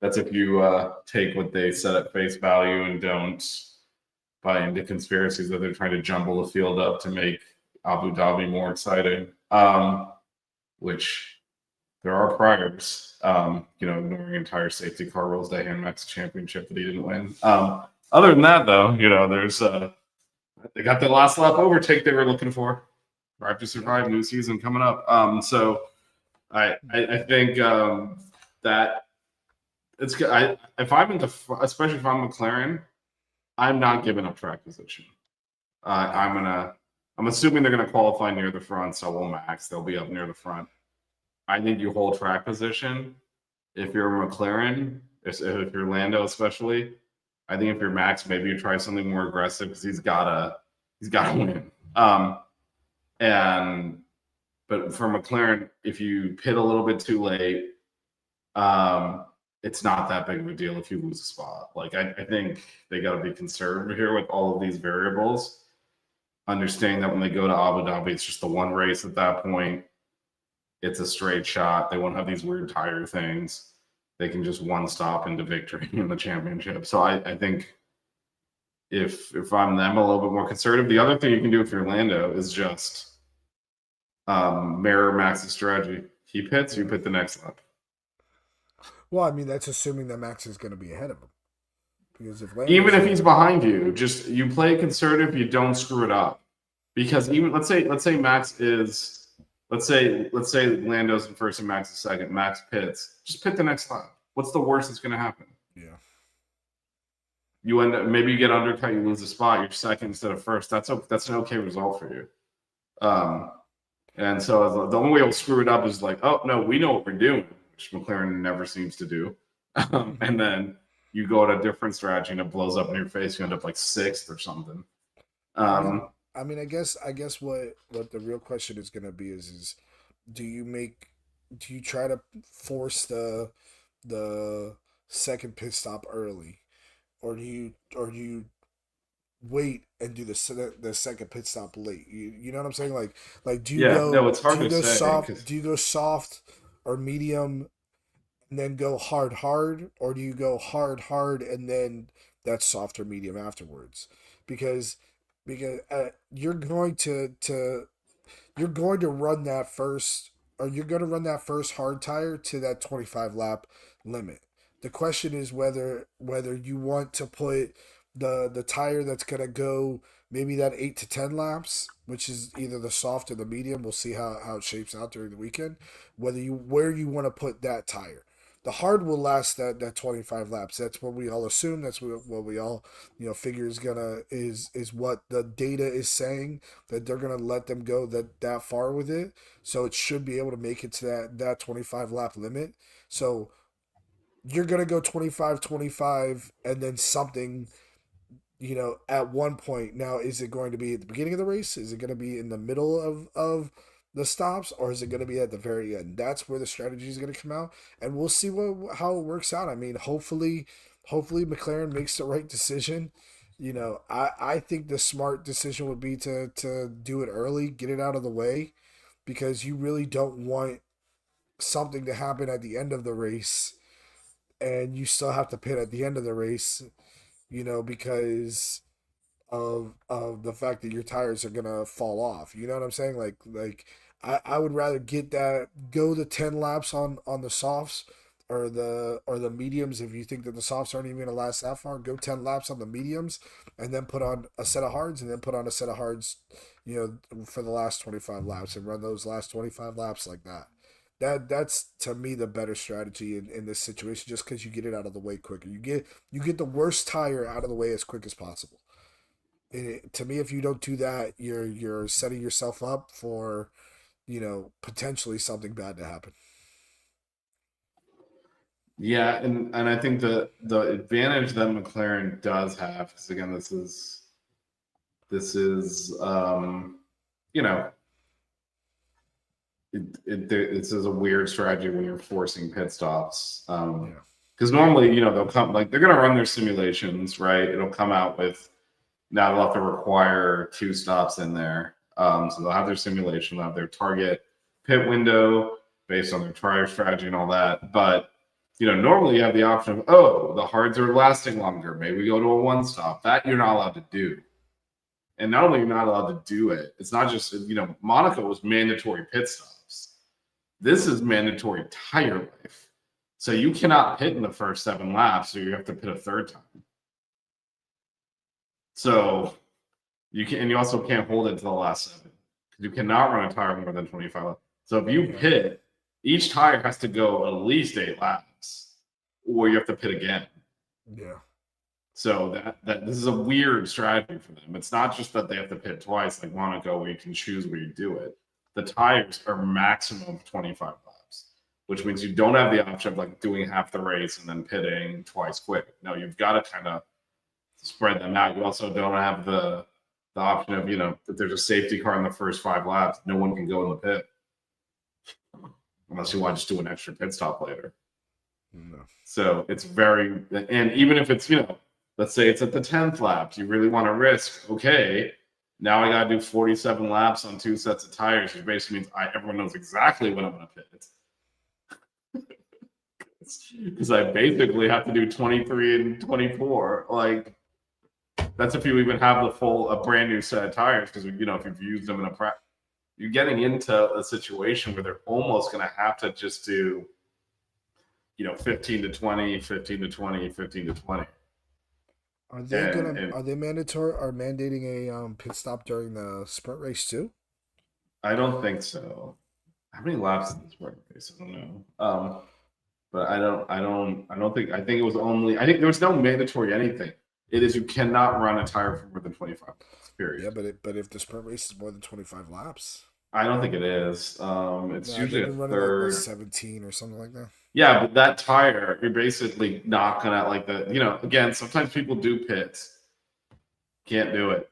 that's if you take what they said at face value and don't buy into conspiracies that they're trying to jumble the field up to make Abu Dhabi more exciting. Which there are priors, ignoring entire safety car rules that hand Max a championship that he didn't win. Other than that, though, there's they got the last lap overtake they were looking for. Drive to Survive, new season coming up. So I think that it's good. If I'm especially if I'm McLaren, I'm not giving up track position. I'm assuming they're gonna qualify near the front, so will Max. They'll be up near the front. I think you hold track position. If you're McLaren, if you're Lando especially, I think if you're Max, maybe you try something more aggressive because he's gotta win. But for McLaren, if you pit a little bit too late, it's not that big of a deal if you lose a spot. Like I think they got to be conservative here with all of these variables. Understanding that when they go to Abu Dhabi, it's just the one race at that point. It's a straight shot. They won't have these weird tire things. They can just one stop into victory in the championship. So I think if I'm them, a little bit more conservative. The other thing you can do if you're Lando is just mirror Max's strategy. He pits, you pit the next lap. Well, I mean, that's assuming that Max is going to be ahead of him. Because even if he's behind you, just you play conservative, you don't screw it up. Because even let's say Max is let's say Lando's in first and Max is second, Max pits, just pit the next lap. What's the worst that's gonna happen? Yeah. You end up maybe you get undercut, you lose a spot, you're second instead of first. That's an okay result for you. And so the only way you'll screw it up is like, oh no, we know what we're doing, which McLaren never seems to do. And then you go at a different strategy and it blows up in your face. You end up like 6th or something. I mean, I guess what the real question is going to be is do you try to force the second pit stop early, or do you wait and do the second pit stop late? You know what I'm saying? Like do you go? No, it's hard do you to go say. soft? Do you go soft or medium? And then go hard, or do you go hard, and then that's soft or medium afterwards? Because you're going to run that first, or you're going to run that first hard tire to that 25 lap limit. The question is whether you want to put the tire that's going to go maybe that 8 to 10 laps, which is either the soft or the medium. We'll see how it shapes out during the weekend. Where you want to put that tire. The hard will last that 25 laps. That's what we all assume. That's what we all figure is what the data is saying, that they're gonna let them go that far with it. So it should be able to make it to that 25 lap limit. So you're gonna go 25, and then something. At one point. Now, is it going to be at the beginning of the race? Is it going to be in the middle of the stops, or is it going to be at the very end? That's where the strategy is going to come out, and we'll see how it works out. I mean, hopefully McLaren makes the right decision. I think the smart decision would be to do it early, get it out of the way, because you really don't want something to happen at the end of the race, and you still have to pit at the end of the race. Because of the fact that your tires are gonna fall off. You know what I'm saying? Like I would rather go the 10 laps on the softs or the mediums. If you think that the softs aren't even gonna last that far, go 10 laps on the mediums and then put on a set of hards and then put on a set of hards, for the last 25 laps and run those last 25 laps like that. That's to me the better strategy in this situation, just because you get it out of the way quicker. You get the worst tire out of the way as quick as possible. To me, if you don't do that, you're setting yourself up for, potentially something bad to happen. Yeah, and I think the advantage that McLaren does have, because again, this is you know this is a weird strategy when you're forcing pit stops. Yeah. Because normally, they'll come like they're gonna run their simulations, right? It'll come out with now they'll have to require 2 stops in there. So they'll have their simulation, they'll have their target pit window based on their tire strategy and all that. But normally you have the option of, oh, the hards are lasting longer. Maybe we go to a 1 stop. That you're not allowed to do. And not only you're not allowed to do it, it's not just Monaco was mandatory pit stops. This is mandatory tire life. So you cannot pit in the first 7 laps, or you have to pit a 3rd time. So you can, and you also can't hold it to the last 7 because you cannot run a tire more than 25 laps. So if you pit, each tire has to go at least 8 laps, or you have to pit again. Yeah. So that this is a weird strategy for them. It's not just that they have to pit twice like Monaco, where you can choose where you do it. The tires are maximum 25 laps, which means you don't have the option of like doing half the race and then pitting twice quick. No, you've got to kind of spread them out. You also don't have the option of, if there's a safety car in the first 5 laps, no one can go in the pit unless you want to just do an extra pit stop later. No. So it's very, and even if it's, let's say it's at the 10th lap, you really want to risk, okay, now I got to do 47 laps on 2 sets of tires, which basically means everyone knows exactly when I'm going to pit. Because I basically have to do 23 and 24. Like, that's if you even have a brand new set of tires, because if you've used them in a practice, you're getting into a situation where they're almost going to have to just do 15 to 20, 15 to 20, 15 to 20. Are they mandatory or mandating a pit stop during the sprint race too? I don't think so. How many laps is the sprint race? I don't know. But I think it was only, I think there was no mandatory anything. It is, you cannot run a tire for more than 25 laps, period. Yeah, but if the sprint race is more than 25 laps, I don't think it is. It's usually a third, like 17 or something like that. Yeah, but that tire, you're basically not gonna like again, sometimes people do pits. Can't do it.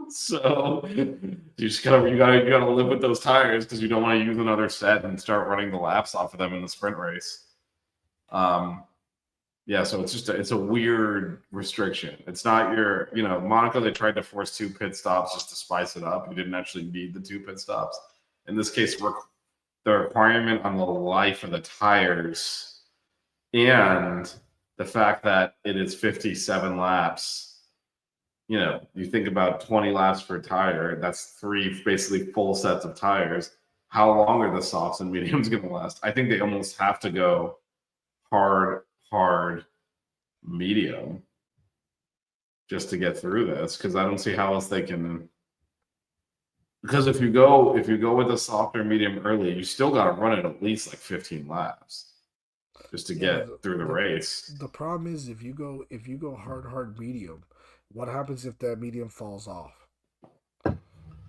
So you gotta live with those tires because you don't want to use another set and start running the laps off of them in the sprint race. Yeah, so it's a weird restriction. It's not your, Monaco, they tried to force 2 pit stops just to spice it up. You didn't actually need the 2 pit stops. In this case, the requirement on the life of the tires and the fact that it is 57 laps. You think about 20 laps per tire, that's 3 basically full sets of tires. How long are the softs and mediums going to last? I think they almost have to go hard, medium just to get through this, because I don't see how else they can. Because if you go with a softer medium early, you still got to run it at least like 15 laps just to get through the race. The problem is if you go hard medium, what happens if that medium falls off?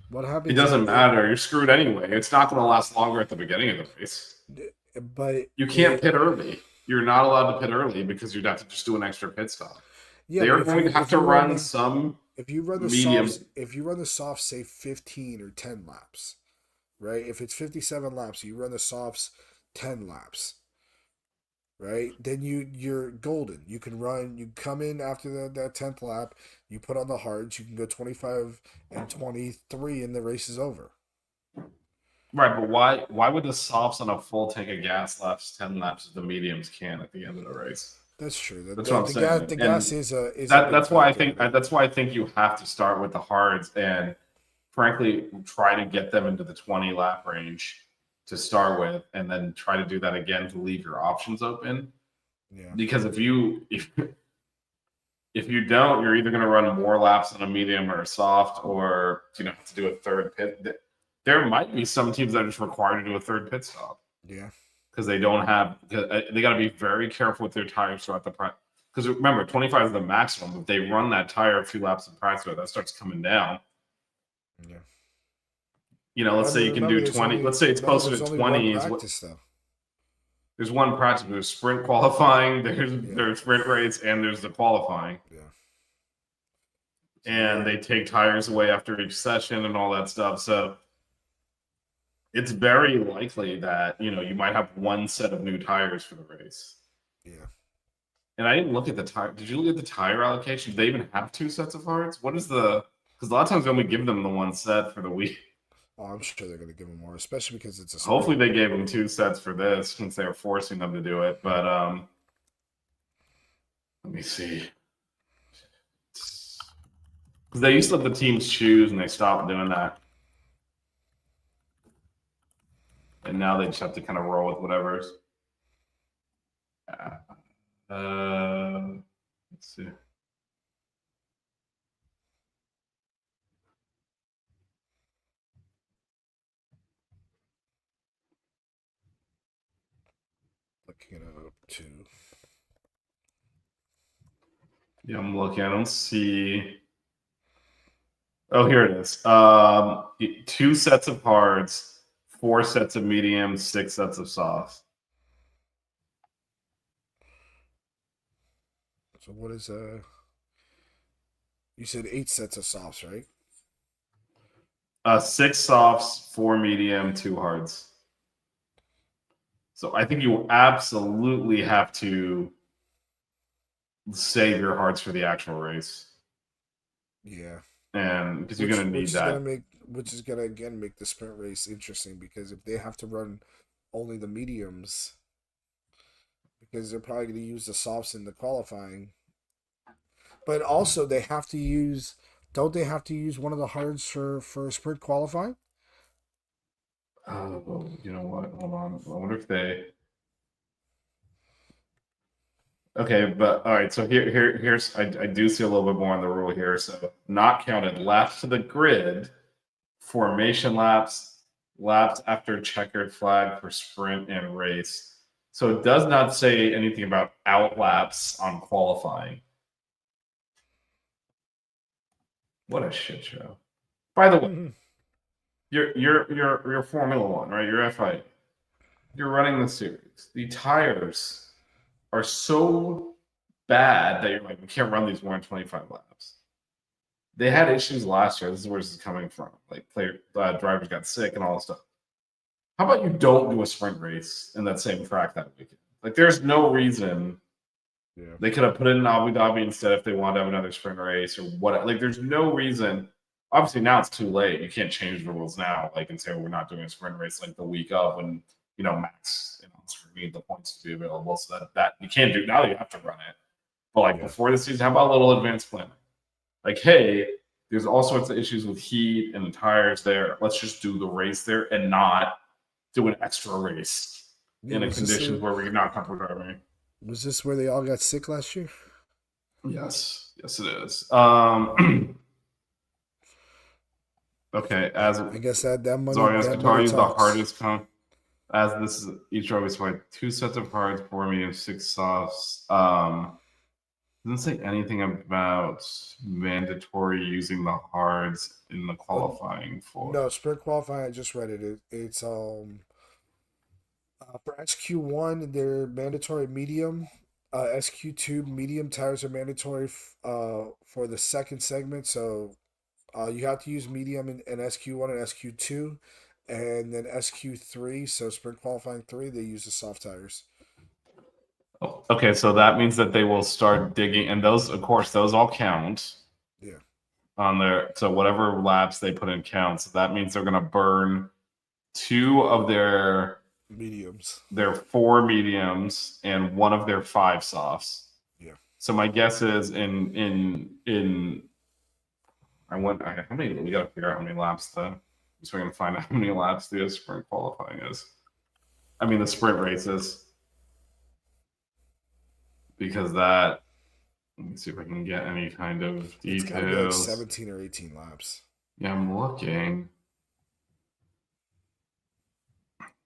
What happens? It doesn't matter. You're screwed anyway. It's not going to last longer at the beginning of the race. But you can't pit early. You're not allowed to pit early because you'd have to just do an extra pit stop. Yeah, they're going to have to run some. If you run the softs, say 15 or 10 laps, right? If it's 57 laps, you run the softs 10 laps, right? Then you're golden. You come in after that 10th lap, you put on the hards, you can go 25 and 23 and the race is over. Right, but why would the softs on a full tank of gas last 10 laps if the mediums can at the end of the race? That's true. That's what I'm saying. The gas is that's why I think you have to start with the hards and frankly try to get them into the 20 lap range to start with, and then try to do that again to leave your options open. Yeah. Because if you don't, you're either going to run more laps on a medium or a soft, or have to do a third pit. There might be some teams that are just required to do a third pit stop. Yeah. Because they don't have, they got to be very careful with their tires throughout the because remember 25 is the maximum. If they run that tire a few laps in practice, that starts coming down. Yeah. You know, let's say you can do 20. Let's say it's closer to 20. Is what practice though. there's one practice. There's sprint qualifying. There's sprint race, and there's the qualifying. Yeah. And they take tires away after each session and all that stuff. So it's very likely that you might have one set of new tires for the race. Yeah. And I didn't look at the tire. Did you look at the tire allocation? Do they even have 2 sets of hards? What is the? Because a lot of times we only give them the 1 set for the week. Oh, I'm sure they're going to give them more, especially because it's a. Sprint. Hopefully they gave them 2 sets for this since they were forcing them to do it. But let me see. Because they used to let the teams choose, and they stopped doing that. And now they just have to kind of roll with whatever's. Let's see. Looking it up too. Yeah, I'm looking. I don't see. Oh, here it is. 2 sets of hards, 4 sets of mediums, 6 sets of softs. So what is you said 8 sets of softs, right? 6 softs, 4 medium, 2 hards. So I think you absolutely have to save your hards for the actual race. Yeah. And because you're going to need that. Which is going to, again, make the sprint race interesting, because if they have to run only the mediums, because they're probably going to use the softs in the qualifying. But also they have to use, don't they have to use one of the hards for sprint qualifying? Oh, you know what? Hold on. I wonder if they. Okay, but all right. So here's I do see a little bit more on the rule here. So not counted laps to the grid, formation laps, laps after checkered flag for sprint and race. So it does not say anything about out laps on qualifying. What a shit show! By the way, you're Formula One, right? You're FIA. You're running the series. The tires are so bad that you're like, we can't run these more than 25 laps. They had issues last year. This is where this is coming from. Like drivers got sick and all this stuff. How about you don't do a sprint race in that same track that weekend? Like, there's no reason. Yeah. They could have put it in Abu Dhabi instead if they wanted to have another sprint race or what. Like, there's no reason. Obviously, now it's too late. You can't change the rules now, like, and say we're not doing a sprint race like the week of when Max, for me, the points to be available. So that you can't do now. You have to run it. But before the season, how about a little advanced planning? Like, hey, there's all sorts of issues with heat and the tires there. Let's just do the race there and not do an extra race in a conditions where we're not comfortable driving. Was this where they all got sick last year? Yes, it is. Okay, I guess that money. So I guess Qatar used the hardest as this is each driver is like 2 sets of hards, 4 medium, 6 softs. Doesn't say anything about mandatory using the hards in the qualifying for. No, sprint qualifying. I just read it. It's for SQ1 they're mandatory medium. SQ2 medium tires are mandatory for the second segment. So you have to use medium in SQ1 and SQ2. And then SQ3, so sprint qualifying 3, they use the soft tires. Okay, so that means that they will start digging, and those, of course, those all count. Yeah. On so whatever laps they put in counts. That means they're going to burn 2 of their mediums, their 4 mediums, and 1 of their 5 softs. Yeah. So my guess is how many? We got to figure out how many laps though. So we're going to find out how many laps the sprint qualifying is. I mean, the sprint races. Because let me see if I can get any kind of details. It's got to be like 17 or 18 laps. Yeah, I'm looking.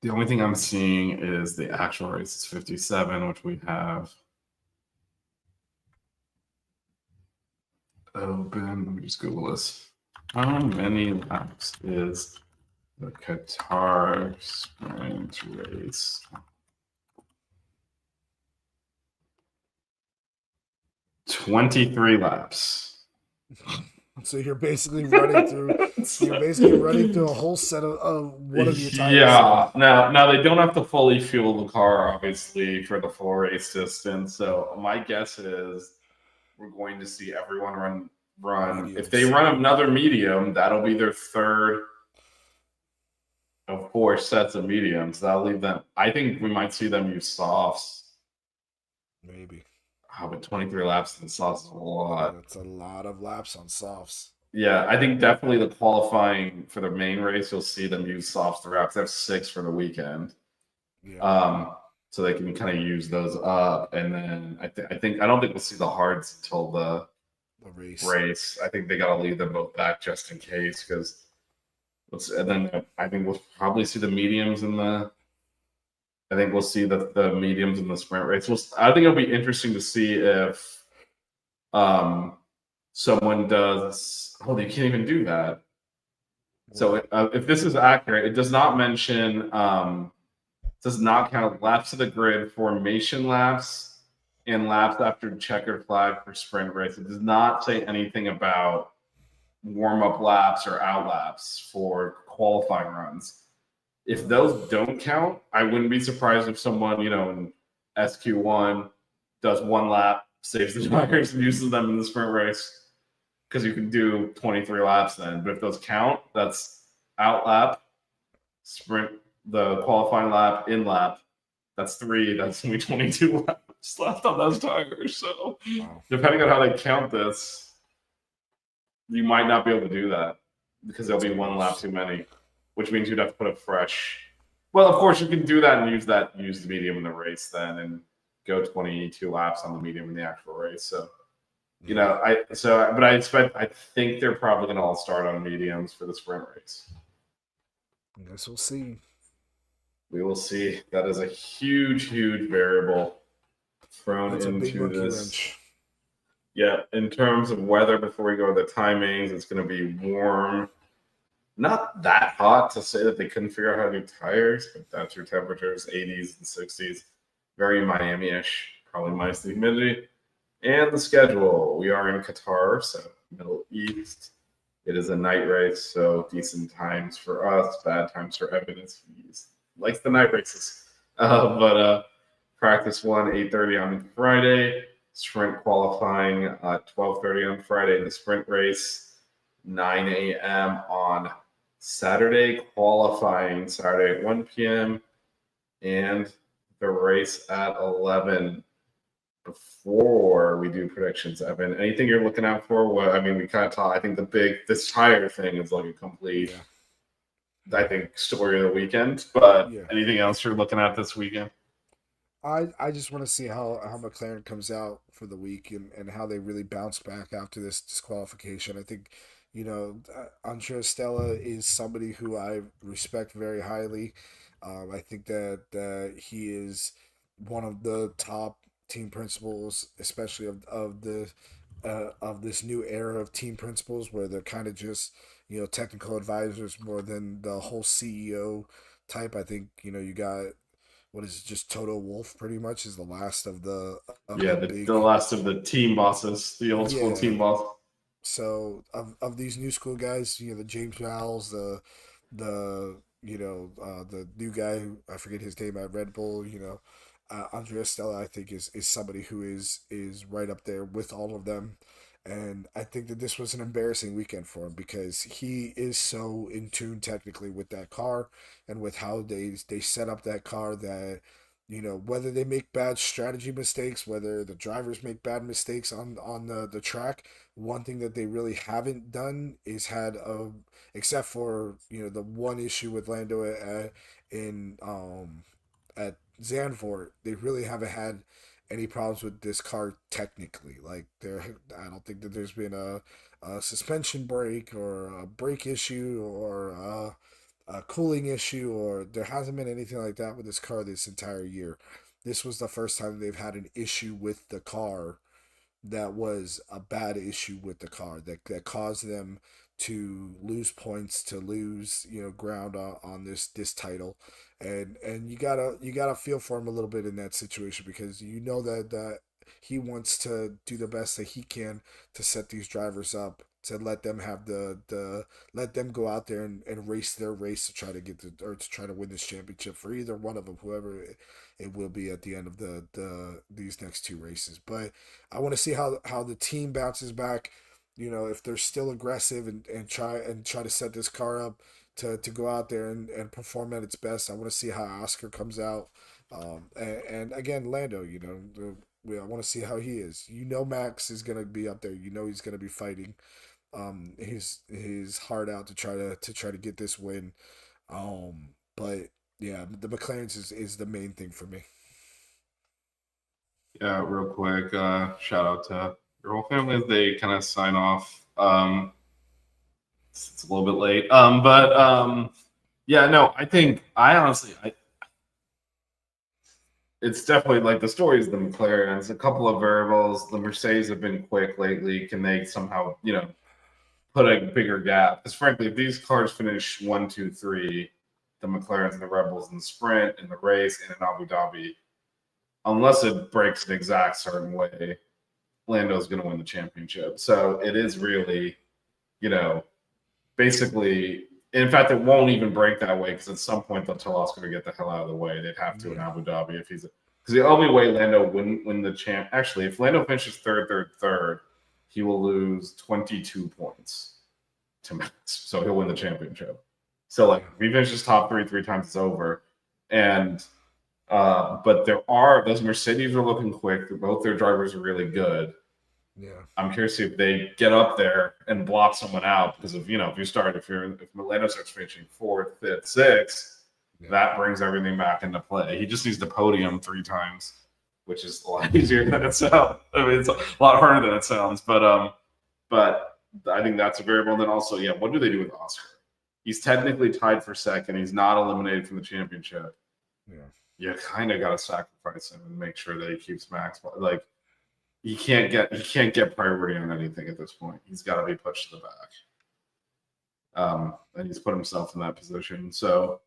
The only thing I'm seeing is the actual race is 57, which we have. open. Let me just Google this. How many laps is the Qatar sprint race? 23 laps. So you're basically running through. You're basically running through a whole set of one of your tires. Yeah. Now they don't have to fully fuel the car, obviously, for the full race distance. So my guess is we're going to see everyone run. Mediums. If they run another medium, that'll be their third of 4 sets of mediums. That'll leave them. I think we might see them use softs. Maybe. But 23 laps in softs is a lot. That's a lot of laps on softs. Yeah, I think definitely the qualifying for the main race, you'll see them use softs throughout. They have 6 for the weekend. Yeah. So they can kind of use those up, and then I don't think we'll see the hards until the race. I think they got to leave them both back just in case, because and then I think we'll probably see the mediums in the. I think we'll see the mediums in the sprint race. I think it'll be interesting to see if someone does. Oh, they can't even do that. So if this is accurate, it does not mention. Does not count laps to the grid, formation laps, and laps after checkered flag for sprint race. It does not say anything about warm-up laps or out laps for qualifying runs. If those don't count, I wouldn't be surprised if someone, in SQ1 does 1 lap, saves the tires, and uses them in the sprint race, because you can do 23 laps then. But if those count, that's out lap, sprint, the qualifying lap, in lap. That's 3. That's going to be 22 laps left on those tires. So depending on how they count this, you might not be able to do that, because there'll be 1 lap too many, which means you'd have to put a fresh. Well, of course, you can do that and use the medium in the race then, and go 22 laps on the medium in the actual race. So, but I think they're probably going to all start on mediums for the sprint race. I guess we'll see. We will see. That is a huge, huge variable thrown into this. Yeah, in terms of weather, before we go to the timings, it's going to be warm. Not that hot to say that they couldn't figure out how to do tires, but that's your temperatures, 80s and 60s. Very Miami-ish, probably minus the humidity. And the schedule. We are in Qatar, so Middle East. It is a night race, so decent times for us, bad times for evidence. He likes the night races. But practice 1, 8:30 on Friday. Sprint qualifying at 12:30 on Friday. The sprint race, 9 a.m. on Saturday. Qualifying Saturday at 1 p.m. And the race at 11. Before we do predictions, Evan, anything you're looking out for? We kind of talk. I think this tire thing is like a complete, I think, story of the weekend. But anything else you're looking at this weekend? I just want to see how McLaren comes out for the week, and how they really bounce back after this disqualification. I think, Andrea Stella is somebody who I respect very highly. I think that he is one of the top team principals, especially of this new era of team principals, where they're kind of just technical advisors more than the whole CEO type. I think you got, what is it, just Toto Wolff pretty much is the last of the last of the team bosses, the old school team boss. So of these new school guys, the James Vowles, the new guy who I forget his name at Red Bull, Andrea Stella, I think is somebody who is right up there with all of them. And I think that this was an embarrassing weekend for him, because he is so in tune technically with that car and with how they set up that car, that whether they make bad strategy mistakes, whether the drivers make bad mistakes on the track, one thing that they really haven't done is had except for the one issue with Lando at Zandvoort, they really haven't had any problems with this car technically. Like, I don't think that there's been a suspension break or a brake issue or a cooling issue, or there hasn't been anything like that with this car this entire year. This was the first time they've had an issue with the car that was a bad issue with the car that caused them to lose points, to lose ground on this title, and you gotta feel for him a little bit in that situation, because that he wants to do the best that he can to set these drivers up, to let them have the let them go out there and race their race to try to to try to win this championship for either one of them, whoever it will be at the end of these next two races. But I want to see how the team bounces back. If they're still aggressive and try to set this car up to go out there and perform at its best. I want to see how Oscar comes out. And again, Lando, I want to see how he is. Max is gonna be up there. He's gonna be fighting his heart out to try to get this win. But yeah, the McLarens is the main thing for me. Yeah, real quick, shout out to your whole family as they kind of sign off. It's a little bit late. But yeah, no, I honestly, it's definitely like the story is the McLarens, a couple of variables. The Mercedes have been quick lately. Can they somehow, put a bigger gap? Because frankly, if these cars finish 1, 2, 3, the McLarens and the Rebels in the sprint, in the race, and in Abu Dhabi, unless it breaks an exact certain way, Lando's going to win the championship. So it is really, basically, in fact, it won't even break that way, because at some point they'll tell Oscar to get the hell out of the way. They'd have to in Abu Dhabi if he's because the only way Lando wouldn't win the champ. Actually, if Lando finishes third, he will lose 22 points to Max, so he'll win the championship. So like, if he finishes top three times, it's over. And but there are those Mercedes are looking quick. Both their drivers are really good. Yeah, I'm curious to see if they get up there and block someone out, because if Lando starts finishing 4th, 5th, 6th, that brings everything back into play. He just needs the podium 3 times, which is a lot easier than it sounds. I mean, it's a lot harder than it sounds, but I think that's a variable. And then also, what do they do with Oscar? He's technically tied for 2nd. He's not eliminated from the championship. Yeah, you kind of got to sacrifice him and make sure that he keeps Max. Like, he can't get priority on anything at this point. He's got to be pushed to the back. And he's put himself in that position. So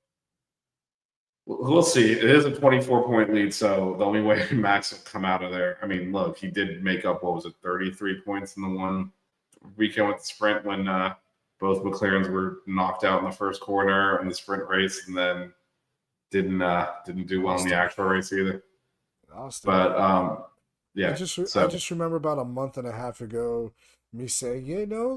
we'll see. It is a 24-point lead, so the only way Max will come out of there. I mean, look, he did make up 33 points in the one weekend with the sprint when both McLarens were knocked out in the first corner in the sprint race, and then didn't do well in the actual race either. But yeah, I just remember about a month and a half ago me saying,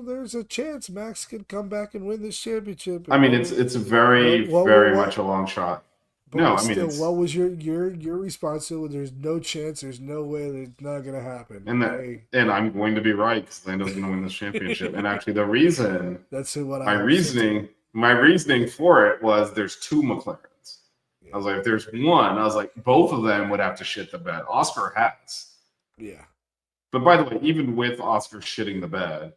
there's a chance Max could come back and win this championship. I mean, it's very much a long shot. But no, still, what was your response to it? There's no chance. There's no way. It's not going to happen. And I'm going to be right, because Lando's going to win this championship. And actually, the reason my reasoning for it was there's 2 McLarens. Yeah. I was like, if there's one, I was like, both of them would have to shit the bed. Oscar has. Yeah. But by the way, even with Oscar shitting the bed,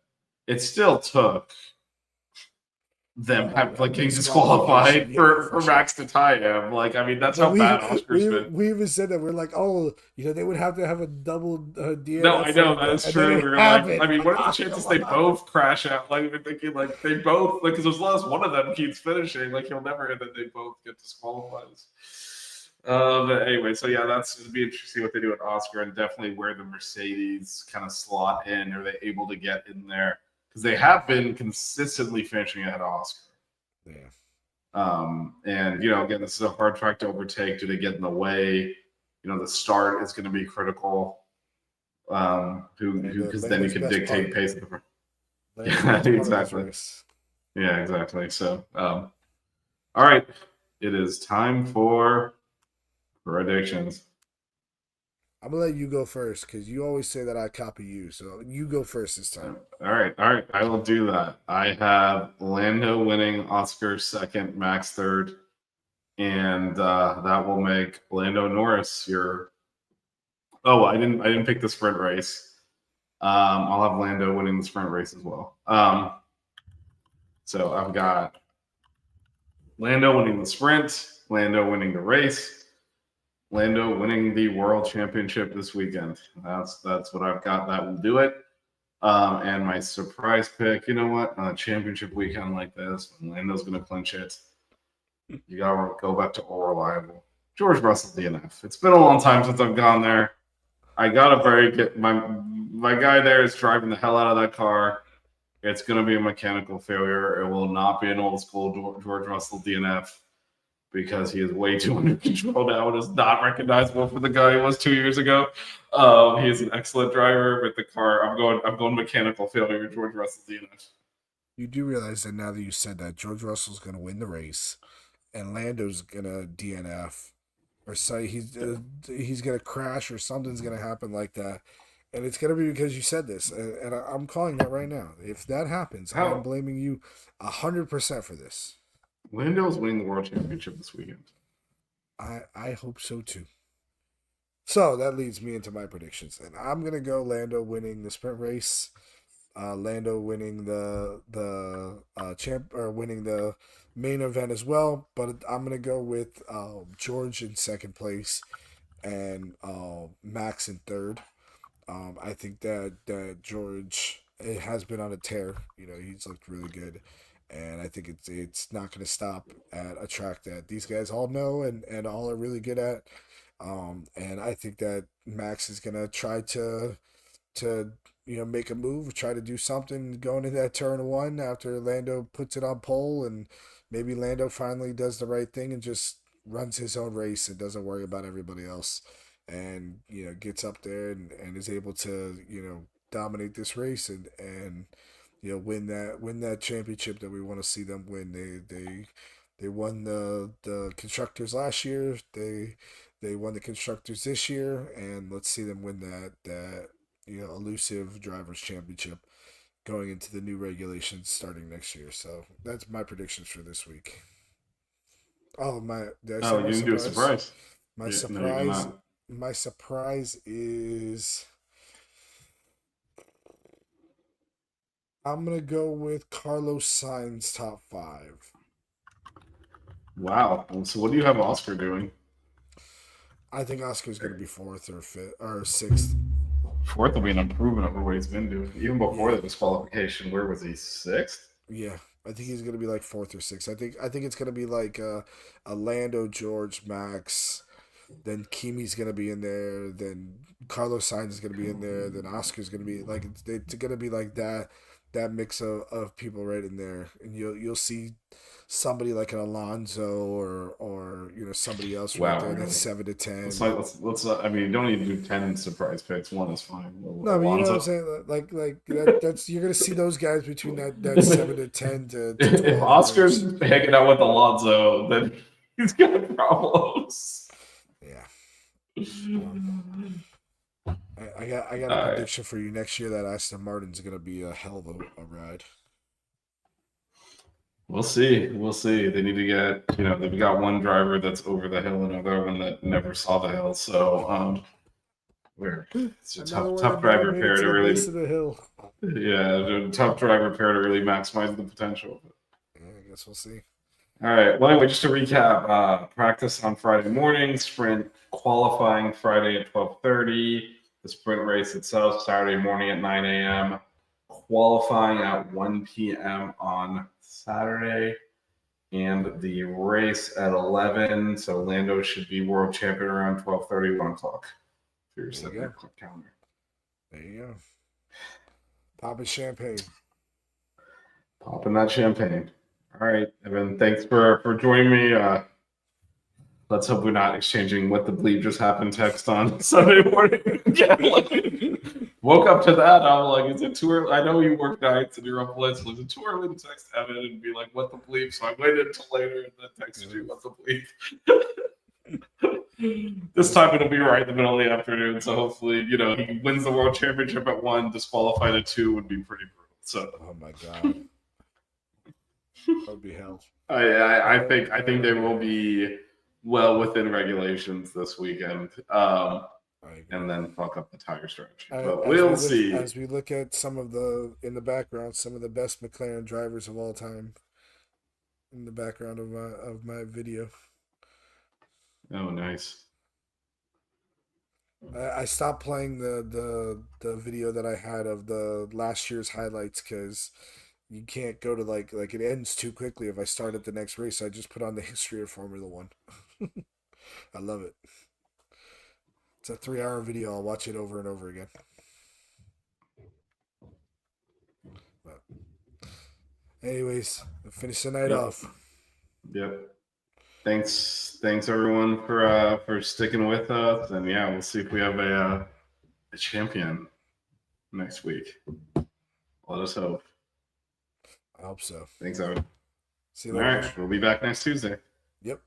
it still took them getting disqualified for Max to tie him. Like, I mean, that's how bad Oscar's been. We even said that. We're like, they would have to have a double DNF. No, I know, that's true. We were like, I mean, what are the chances they both crash out? Like, we're thinking, like, they both, because as long as one of them keeps finishing, like, he'll never hit that they both get disqualified. But anyway, so yeah, it'd be interesting to see what they do with Oscar, and definitely where the Mercedes kind of slot in. Are they able to get in there? Because they have been consistently finishing ahead of Oscar. Yeah. And again, this is a hard track to overtake. Do they get in the way? The start is going to be critical. Because then you can dictate pace. Yeah, exactly. Yeah, exactly. So, all right, it is time for predictions. I'm gonna let you go first, because you always say that I copy you. So you go first this time. All right. I will do that. I have Lando winning, Oscar 2nd, Max 3rd, and that will make Lando Norris your. Oh, I didn't pick the sprint race. I'll have Lando winning the sprint race as well. So I've got Lando winning the sprint, Lando winning the race, Lando winning the world championship this weekend. That's what I've got. That will do it. And my surprise pick, you know what? On a championship weekend like this, when Lando's going to clinch it, you got to go back to all reliable. George Russell DNF. It's been a long time since I've gone there. I got a very good. My guy there is driving the hell out of that car. It's going to be a mechanical failure. It will not be an old school George Russell DNF because he is way too under control now and is not recognizable for the guy he was 2 years ago. He is an excellent driver, but the car, I'm going mechanical failure. George Russell DNF. You do realize that now that you said that, George Russell's going to win the race, and Lando's going to DNF, or say he's going to crash, or something's going to happen like that. And it's going to be because you said this, and I'm calling that right now. If that happens, I'm blaming you 100% for this. Lando's winning the world championship this weekend. I hope so too. So that leads me into my predictions, and I'm gonna go Lando winning the sprint race, Lando winning the champ or winning the main event as well. But I'm gonna go with George in second place and Max in third. I think that George has been on a tear. You know, he's looked really good, and I think it's not going to stop at a track that these guys all know and all are really good at. And I think that Max is going to try to make a move, try to do something going into that turn one after Lando puts it on pole, and maybe Lando finally does the right thing and just runs his own race and doesn't worry about everybody else, and gets up there and is able to dominate this race and win that championship that we want to see them win. They won the constructors last year. They won the constructors this year, and let's see them win that elusive drivers championship going into the new regulations starting next year. So that's my predictions for this week. Oh, did I say my you didn't do a surprise. My Yeah, surprise. no, My surprise is I'm gonna go with Carlos Sainz top 5. Wow. So what do you have Oscar doing? I think Oscar's gonna be 4th or 5th or 6th. Fourth will be an improvement over what he's been doing. Even before the disqualification, where was he? 6th? Yeah, I think he's gonna be like 4th or 6th. I think it's gonna be like a Lando, George, Max. Then Kimi's gonna be in there. Then Carlos Sainz is gonna be in there. Then Oscar's gonna be like it's gonna be like that mix of people right in there, and you'll see somebody like an Alonso or somebody else right there. That's 7 to 10. Let's. I mean, you don't need to do 10 surprise picks. One is fine. No, but you know what I'm saying. Like that's you're gonna see those guys between that 7 to 10 to 12. If Oscar's hanging out with Alonso, then he's got problems. Yeah. I got a prediction for you next year that Aston Martin's gonna be a hell of a ride. We'll see. They need to get, they've got one driver that's over the hill, another one that never saw the hill. So, it's a tough driver pair to really. The hill. Yeah, tough driver pair to really maximize the potential. Yeah, I guess we'll see. All right. Well, anyway, just to recap, practice on Friday morning, sprint qualifying Friday at 12:30, the sprint race itself Saturday morning at 9 a.m., qualifying at 1 p.m. on Saturday, and the race at 11. So Lando should be world champion around 12:30, 1 o'clock. If you're setting your calendar. There you go. Popping champagne. Popping that champagne. All right, Evan, thanks for joining me. Let's hope we're not exchanging what the bleep just happened text on Sunday morning. Woke up to that. I'm like, is it too early? I know you work nights and you're up late. So is it too early to text Evan and be like, what the bleep? So I waited until later and then texted you, what the bleep? This time it'll be right in the middle of the afternoon. So hopefully, he wins the world championship at 1, disqualified at 2 would be pretty brutal. So, oh my God. That would be hell. I think they will be well within regulations this weekend, and then fuck up the tire stretch. But we'll see. As we look at some of in the background, some of the best McLaren drivers of all time in the background of my video. Oh, nice. I stopped playing the video that I had of the last year's highlights because you can't go to like it ends too quickly if I start at the next race. I just put on the history of Formula One. I love it. It's a 3 hour video. I'll watch it over and over again. But anyways, finish the night Yep. off. Yep. Thanks everyone for sticking with us, and yeah, we'll see if we have a champion next week. Let us hope. I hope so. Thanks, Evan. See you All later. right, we'll be back next Tuesday. Yep.